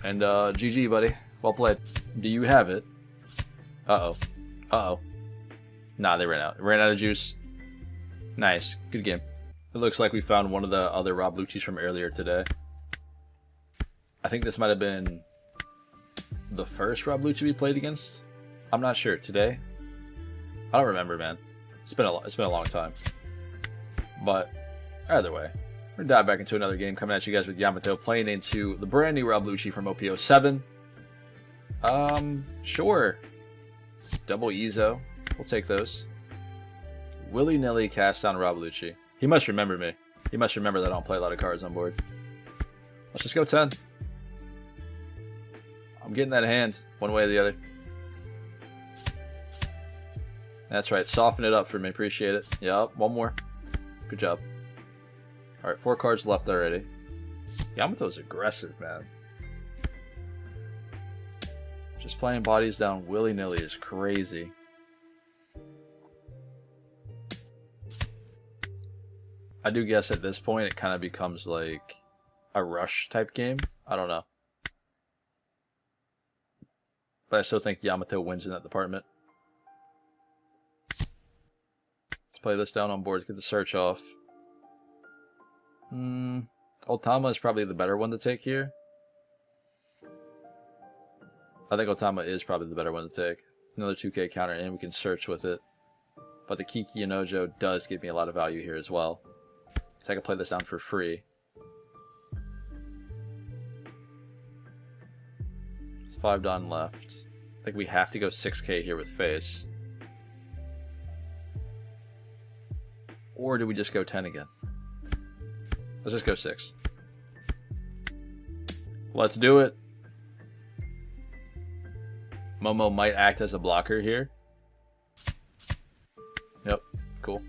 And GG, buddy. Well played. Do you have it? Uh-oh. Uh-oh. Nah, they ran out. Ran out of juice. Nice. Good game. It looks like we found one of the other Rob Lucci's from earlier today. I think this might have been the first Rob Lucci we played against. I'm not sure. Today? I don't remember, man. It's been a long time. But either way, we're gonna dive back into another game, coming at you guys with Yamato, playing into the brand new Rob Lucci from OP07. Sure. Double Ezo. We'll take those. Willy-nilly cast down Rob Lucci. He must remember me. He must remember that I don't play a lot of cards on board. Let's just go 10. I'm getting that hand, one way or the other. That's right, soften it up for me, appreciate it. Yup, one more. Good job. Alright, 4 cards left already. Yamato's aggressive, man. Just playing bodies down willy-nilly is crazy. I do guess at this point it kind of becomes like a rush type game. I don't know. But I still think Yamato wins in that department. Let's play this down on board, get the search off. Otama is probably the better one to take here. I think Otama is probably the better one to take. Another 2k counter and we can search with it. But the Kiki Inojo does give me a lot of value here as well. So I can play this down for free. It's 5 Dawn left. I think we have to go 6k here with face. Or do we just go 10 again? Let's just go 6. Let's do it. Momo might act as a blocker here. Yep, cool.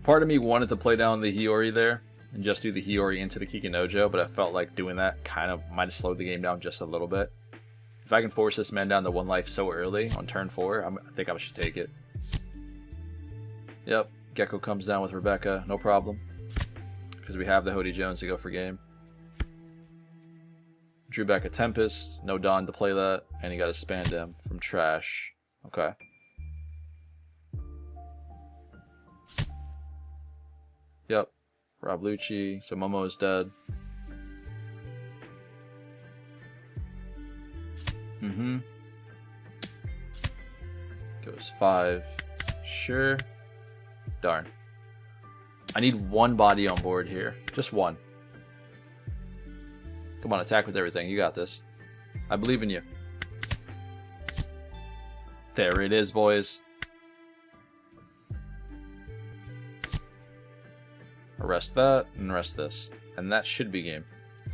Part of me wanted to play down the Hiyori there and just do the Hiyori into the Kikinojo, but I felt like doing that kind of might have slowed the game down just a little bit. If I can force this man down to 1 life so early on turn 4, I think I should take it. Yep, Gecko comes down with Rebecca, no problem. Because we have the Hody Jones to go for game. Drew back a Tempest, no Dawn to play that, and he got a Spandam from Trash. Okay. Yep, Rob Lucci, so Momo is dead. Goes 5. Sure. Darn. I need 1 body on board here. Just 1. Come on, attack with everything. You got this. I believe in you. There it is, boys. Arrest that and arrest this. And that should be game.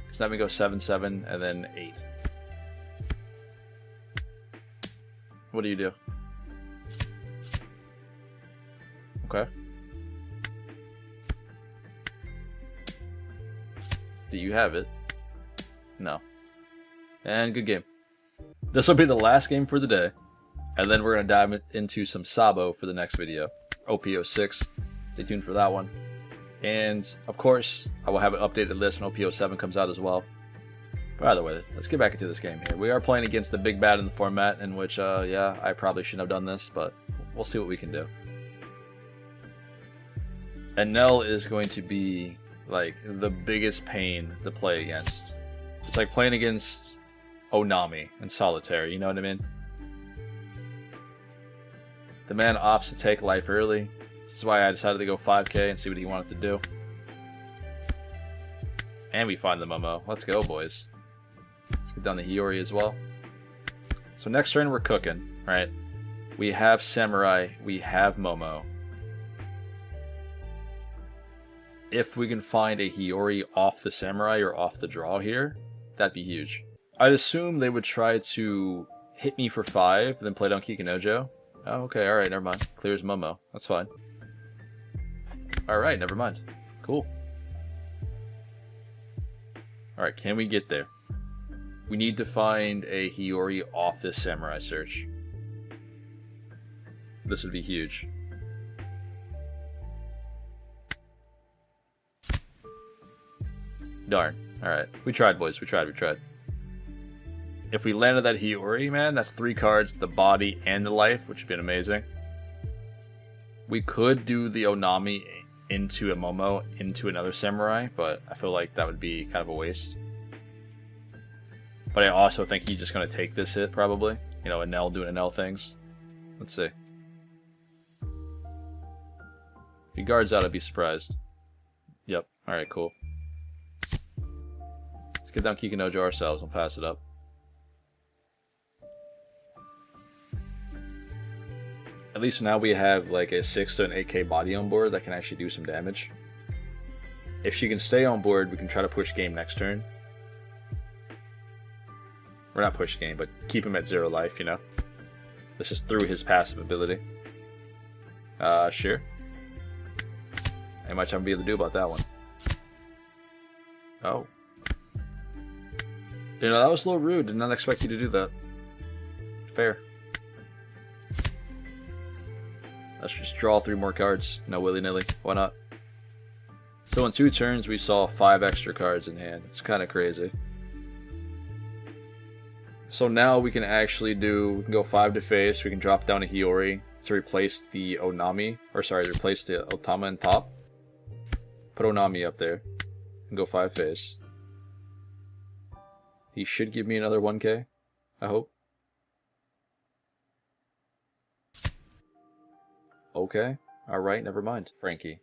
Because then we go 7-7 and then 8. What do you do? Okay. Do you have it? No. And good game. This will be the last game for the day. And then we're going to dive into some Sabo for the next video. OP06. Stay tuned for that one. And, of course, I will have an updated list when OP07 comes out as well. But either way, let's get back into this game here. We are playing against the big bad in the format, in which, yeah, I probably shouldn't have done this, but we'll see what we can do. And Nell is going to be, like, the biggest pain to play against. It's like playing against Onami in solitaire, you know what I mean? The man opts to take life early. This is why I decided to go 5k and see what he wanted to do. And we find the Momo. Let's go, boys. Let's get down the Hiyori as well. So next turn we're cooking, right? We have Samurai, we have Momo. If we can find a Hiyori off the Samurai or off the draw here, that'd be huge. I'd assume they would try to hit me for 5, then play down Kikinojo. Oh, okay, alright, never mind. Clears Momo. That's fine. Alright, never mind. Cool. Alright, can we get there? We need to find a Hiyori off this Samurai search. This would be huge. Darn. Alright. We tried, boys. We tried. If we landed that Hiyori, man, that's 3 cards, the body and the life, which would be amazing. We could do the Onami into a Momo, into another Samurai, but I feel like that would be kind of a waste. But I also think he's just going to take this hit, probably. You know, Nell doing Nell things. Let's see. If he guards out, I'd be surprised. Yep. Alright, cool. Let's get down Kikinojo ourselves and pass it up. At least now we have like a 6 to an 8k body on board that can actually do some damage. If she can stay on board, we can try to push game next turn. We're not push game, but keep him at 0 life, you know? This is through his passive ability. Sure. Ain't much I'm gonna be able to do about that one. Oh. You know, that was a little rude. Did not expect you to do that. Fair. Let's just draw 3 more cards. No, willy-nilly. Why not? So in 2 turns, we saw 5 extra cards in hand. It's kind of crazy. So now we can actually do... We can go 5 to face. We can drop down a Hiyori to replace the Onami. Or sorry, replace the Otama in top. Put Onami up there. And go 5 face. He should give me another 1k. I hope. Okay. Alright, never mind. Frankie.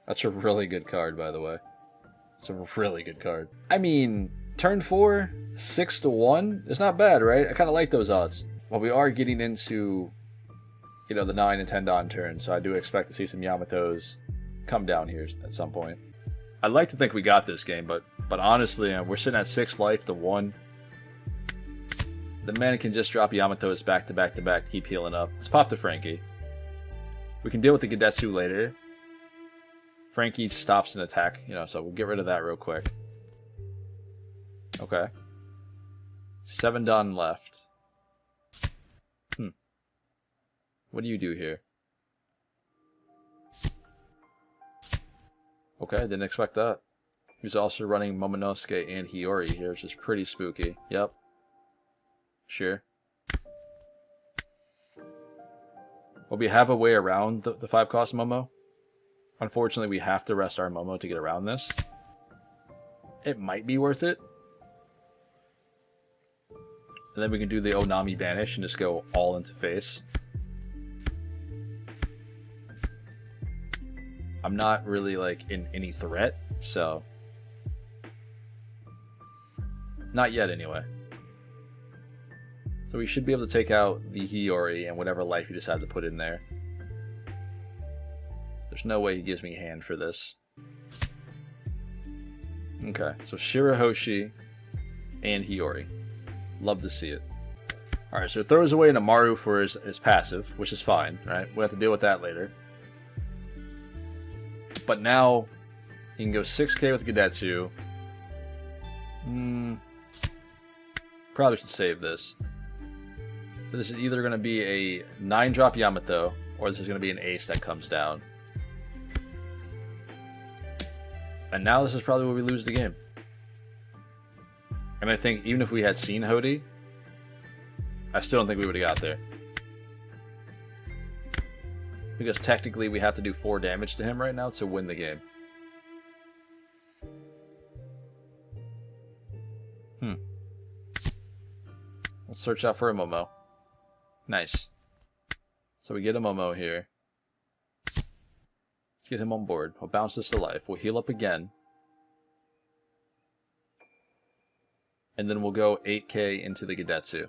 That's a really good card, by the way. It's a really good card. I mean, turn 4, 6 to 1. It's not bad, right? I kind of like those odds. Well, we are getting into, you know, the 9 and 10 Don turn, so I do expect to see some Yamatos come down here at some point. I'd like to think we got this game, but honestly, we're sitting at 6 life to 1. The man can just drop Yamatos back to back to back to keep healing up. Let's pop to Frankie. We can deal with the Gedetsu later. Frankie stops an attack, you know, so we'll get rid of that real quick. Okay. 7 Don left. What do you do here? Okay, didn't expect that. He's also running Momonosuke and Hiyori here, which is pretty spooky. Yep. Sure. Well, we have a way around the 5-cost Momo. Unfortunately, we have to rest our Momo to get around this. It might be worth it. And then we can do the Onami Banish and just go all into face. I'm not really, like, in any threat, so... Not yet, anyway. So we should be able to take out the Hiyori and whatever life he decided to put in there. There's no way he gives me a hand for this. Okay, so Shirahoshi and Hiyori. Love to see it. Alright, so it throws away an Amaru for his passive, which is fine, right? We'll have to deal with that later. But now, you can go 6k with Gedetsu. Probably should save this. This is either going to be a 9-drop Yamato, or this is going to be an ace that comes down. And now this is probably where we lose the game. And I think even if we had seen Hody, I still don't think we would have got there. Because technically we have to do 4 damage to him right now to win the game. Let's search out for a Momo. Nice. So we get a Momo here. Let's get him on board. We'll bounce this to life. We'll heal up again. And then we'll go 8k into the Gedetsu.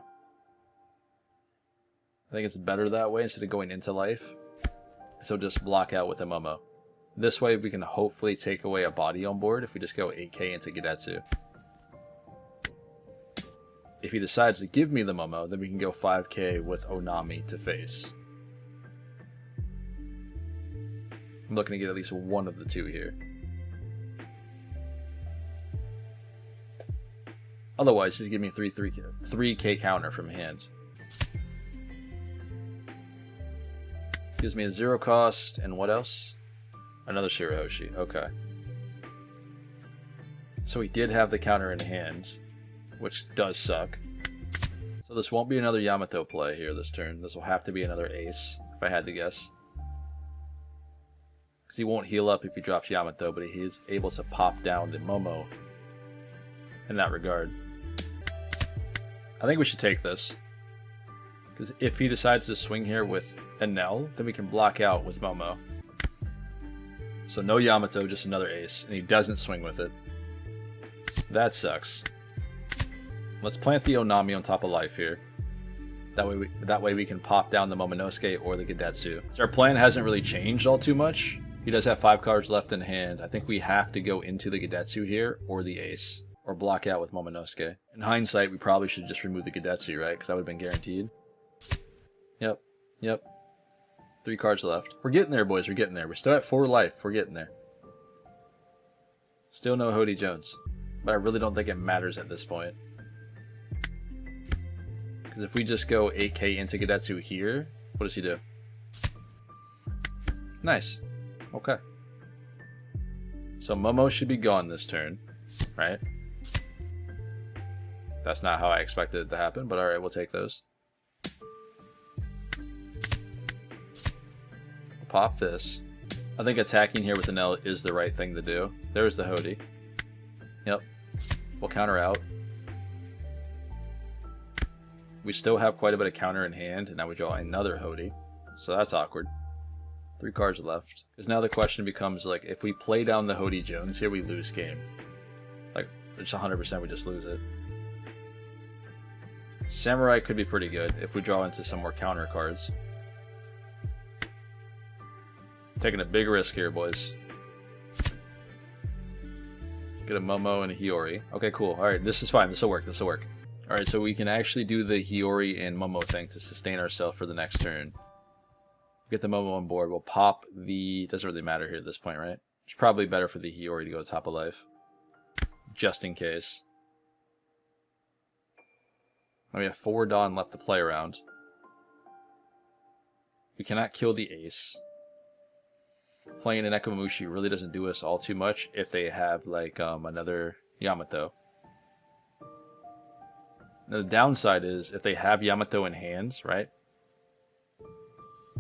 I think it's better that way instead of going into life. So just block out with a Momo. This way we can hopefully take away a body on board if we just go 8k into Gedetsu. If he decides to give me the Momo, then we can go 5k with Onami to face. I'm looking to get at least one of the two here. Otherwise, he's giving me 3k counter from hand. Gives me a 0 cost, and what else? Another Shirahoshi, okay. So he did have the counter in hand, which does suck. So this won't be another Yamato play here this turn. This will have to be another ace, if I had to guess. Because he won't heal up if he drops Yamato, but he is able to pop down the Momo in that regard. I think we should take this. Because if he decides to swing here with a Nell, then we can block out with Momo. So no Yamato, just another ace. And he doesn't swing with it. That sucks. Let's plant the Onami on top of life here. That way we can pop down the Momonosuke or the Gedetsu. So our plan hasn't really changed all too much. He does have 5 cards left in hand. I think we have to go into the Gedetsu here or the ace. Or block out with Momonosuke. In hindsight, we probably should just remove the Gedetsu, right? Because that would have been guaranteed. Yep. 3 cards left. We're getting there, boys. We're getting there. We're still at 4 life. We're getting there. Still no Hody Jones. But I really don't think it matters at this point. Because if we just go 8k into Gedetsu here, what does he do? Nice. Okay. So Momo should be gone this turn, right? That's not how I expected it to happen, but alright, we'll take those. Pop this. I think attacking here with an L is the right thing to do. There's the Hody. Yep. We'll counter out. We still have quite a bit of counter in hand, and now we draw another Hody. So that's awkward. 3 cards left. Because now the question becomes, like, if we play down the Hody Jones here, we lose game. Like, it's 100% we just lose it. Samurai could be pretty good if we draw into some more counter cards. Taking a big risk here, boys. Get a Momo and a Hiyori. Okay, cool. Alright, this is fine. This will work. This will work. Alright, so we can actually do the Hiyori and Momo thing to sustain ourselves for the next turn. Get the Momo on board. We'll pop the... Doesn't really matter here at this point, right? It's probably better for the Hiyori to go top of life. Just in case. Now we have 4 Dawn left to play around. We cannot kill the ace. Playing an Nekomamushi really doesn't do us all too much if they have, like, another Yamato. Now, the downside is, if they have Yamato in hands, right?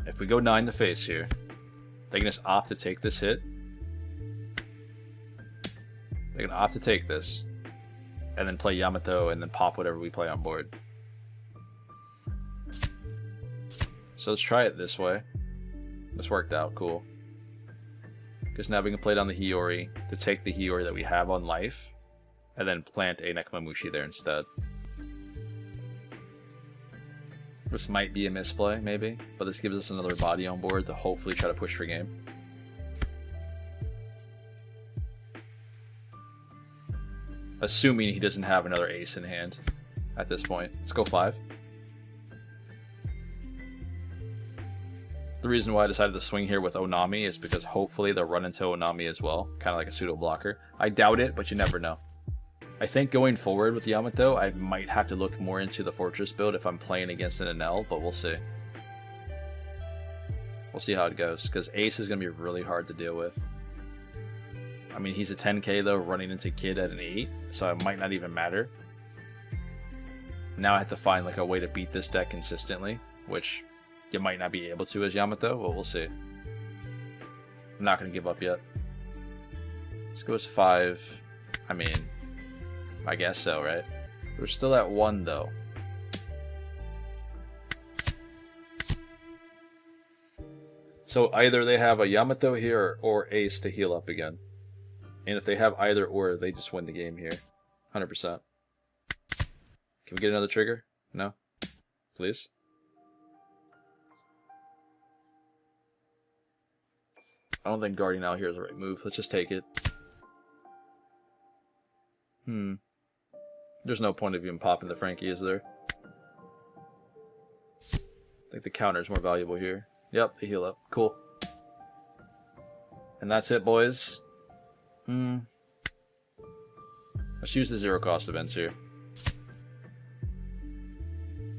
If we go 9 to face here, they can just opt to take this hit. They can opt to take this, and then play Yamato, and then pop whatever we play on board. So let's try it this way. This worked out, cool. Because now we can play down the Hiyori to take the Hiyori that we have on life, and then plant a Nekomamushi there instead. This might be a misplay, maybe, but this gives us another body on board to hopefully try to push for game. Assuming he doesn't have another ace in hand at this point. Let's go 5. The reason why I decided to swing here with Onami is because hopefully they'll run into Onami as well. Kind of like a pseudo blocker. I doubt it, but you never know. I think going forward with Yamato, I might have to look more into the Fortress build if I'm playing against an Enel, but we'll see. We'll see how it goes, because Ace is going to be really hard to deal with. I mean, he's a 10k though, running into Kid at an 8, so it might not even matter. Now I have to find like a way to beat this deck consistently, which you might not be able to as Yamato, but we'll see. I'm not going to give up yet. This goes 5. I mean, I guess so, right? We're still at 1 though. So either they have a Yamato here or Ace to heal up again. And if they have either or, they just win the game here. 100%. Can we get another trigger? No? Please? I don't think guarding out here is the right move. Let's just take it. There's no point of even popping the Frankie, is there? I think the counter is more valuable here. Yep, they heal up. Cool. And that's it, boys. Let's use the zero cost events here.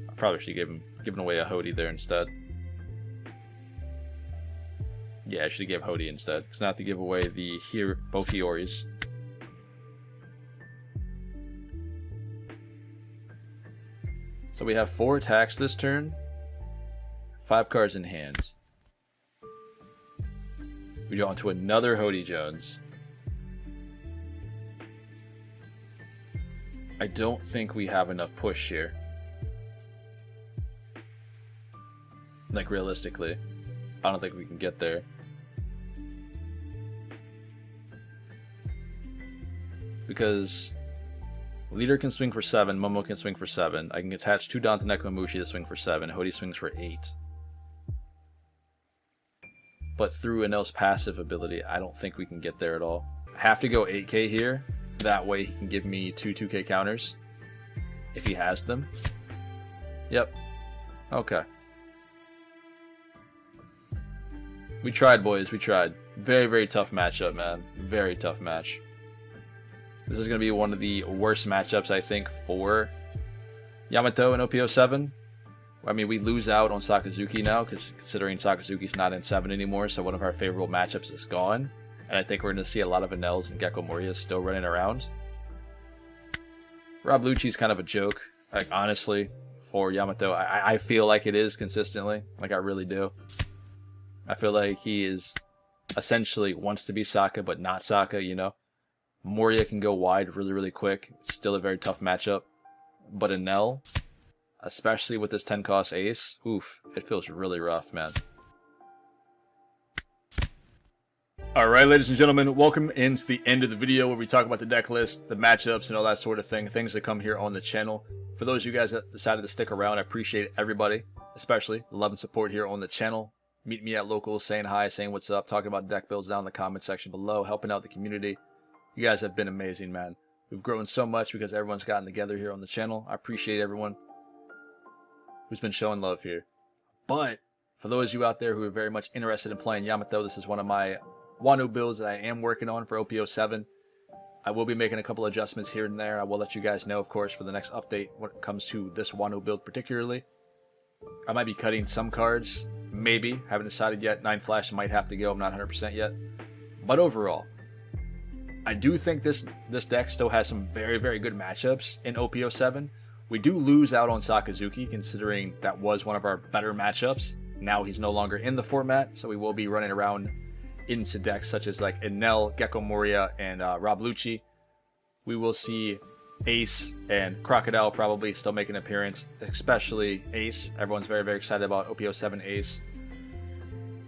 I probably should have given away a Hody there instead. Yeah, I should have given Hody instead, because now I have to give away the both Hioris. So we have 4 attacks this turn, 5 cards in hand. We draw into another Hody Jones. I don't think we have enough push here. Like, realistically, I don't think we can get there. Because Leader can swing for 7, Momo can swing for 7. I can attach 2 Dante Nekomamushi to swing for 7. Hody swings for 8. But through Enel's passive ability, I don't think we can get there at all. I have to go 8k here. That way he can give me 2 2k counters. If he has them. Yep. Okay. We tried, boys. We tried. Very, very tough matchup, man. Very tough match. This is going to be one of the worst matchups, I think, for Yamato and OP07. I mean, we lose out on Sakazuki now, because considering Sakazuki's not in 7 anymore, so one of our favorable matchups is gone. And I think we're going to see a lot of Enels and Gecko Morias still running around. Rob Lucci's kind of a joke, like, honestly, for Yamato. I feel like it is consistently. Like, I really do. I feel like he is essentially wants to be Saka, but not Saka, you know? Moria can go wide really, really quick. It's still a very tough matchup. But Enel, especially with this 10 cost ace, oof, it feels really rough, man. Alright, ladies and gentlemen, welcome into the end of the video where we talk about the deck list, the matchups, and all that sort of thing. Things that come here on the channel. For those of you guys that decided to stick around, I appreciate everybody, especially the love and support here on the channel. Meet me at locals, saying hi, saying what's up, talking about deck builds down in the comment section below, helping out the community. You guys have been amazing, man. We've grown so much because everyone's gotten together here on the channel. I appreciate everyone who's been showing love here. But for those of you out there who are very much interested in playing Yamato, this is one of my Wano builds that I am working on for OP07. I will be making a couple adjustments here and there. I will let you guys know, of course, for the next update when it comes to this Wano build particularly. I might be cutting some cards, maybe. Haven't decided yet. 9 Flash might have to go. I'm not 100% yet. But overall, I do think this deck still has some very, very good matchups in OP07. We do lose out on Sakazuki, considering that was one of our better matchups. Now he's no longer in the format, so we will be running around into decks such as like Enel, Gecko Moria, and Rob Lucci. We will see Ace and Crocodile probably still make an appearance, especially Ace. Everyone's very, very excited about OP07 Ace.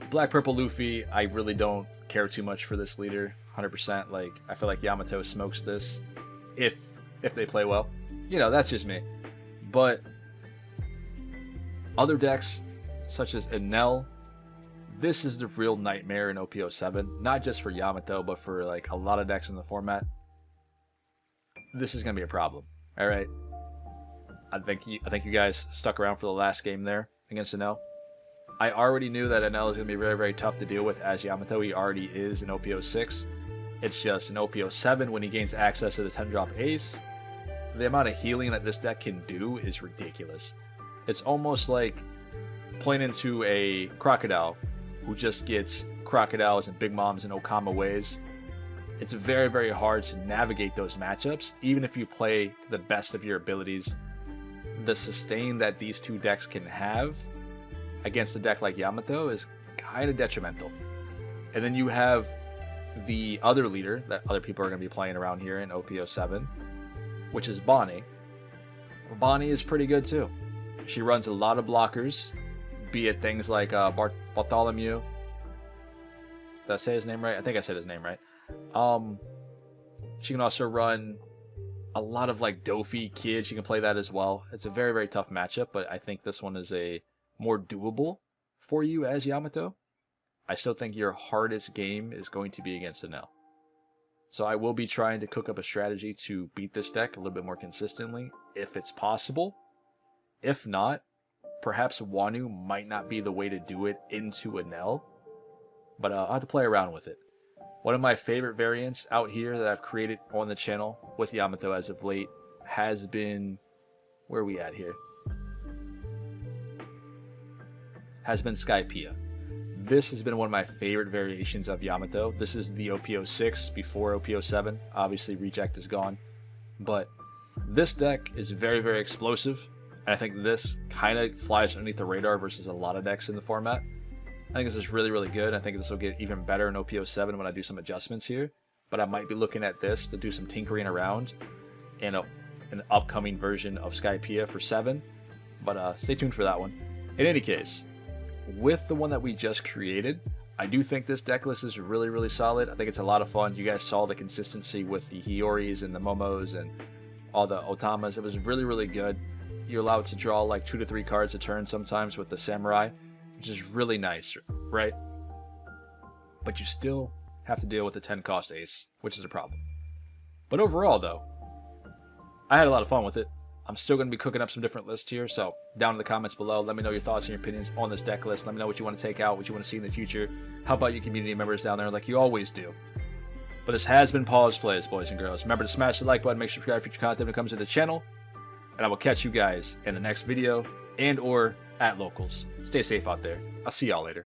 Black Purple Luffy, I really don't care too much for this leader. 100%. Like, I feel like Yamato smokes this if they play well. You know, that's just me. But other decks such as Enel, this is the real nightmare in OP07. Not just for Yamato, but for like a lot of decks in the format. This is gonna be a problem. All right. I think you guys stuck around for the last game there against Enel. I already knew that Enel is gonna be very, very tough to deal with as Yamato. He already is in OP06. It's just an OP07 when he gains access to the 10-drop ace. The amount of healing that this deck can do is ridiculous. It's almost like playing into a Crocodile who just gets Crocodiles and Big Moms and Okama ways. It's very, very hard to navigate those matchups, even if you play to the best of your abilities. The sustain that these two decks can have against a deck like Yamato is kind of detrimental. And then you have the other leader that other people are going to be playing around here in OP07, which is Bonnie. Bonnie is pretty good too. She runs a lot of blockers, be it things like Bartholomew. Did I say his name right? I think I said his name right. She can also run a lot of like Dofi Kid. She can play that as well. It's a very, very tough matchup, but I think this one is a more doable for you as Yamato. I still think your hardest game is going to be against Enel. So I will be trying to cook up a strategy to beat this deck a little bit more consistently, if it's possible. If not, perhaps Wanu might not be the way to do it into Enel, but I'll have to play around with it. One of my favorite variants out here that I've created on the channel with Yamato as of late has been, where are we at here? Has been Skypiea. This has been one of my favorite variations of Yamato. This is the OP06 before OP07. Obviously, Reject is gone. But this deck is very, very explosive. And I think this kind of flies underneath the radar versus a lot of decks in the format. I think this is really, really good. I think this will get even better in OP07 when I do some adjustments here. But I might be looking at this to do some tinkering around in an upcoming version of Skypiea for 7. But stay tuned for that one. In any case, with the one that we just created, I do think this deck list is really, really solid. I think it's a lot of fun. You guys saw the consistency with the Hioris and the Momos and all the Otamas. It was really, really good. You're allowed to draw like 2 to 3 cards a turn sometimes with the Samurai, which is really nice, right? But you still have to deal with the 10-cost ace, which is a problem. But overall, though, I had a lot of fun with it. I'm still going to be cooking up some different lists here, so down in the comments below, let me know your thoughts and your opinions on this deck list. Let me know what you want to take out, what you want to see in the future. How about your community members down there like you always do? But this has been Pawseplays, boys and girls. Remember to smash the like button, make sure to subscribe for future content when it comes to the channel. And I will catch you guys in the next video and or at locals. Stay safe out there. I'll see y'all later.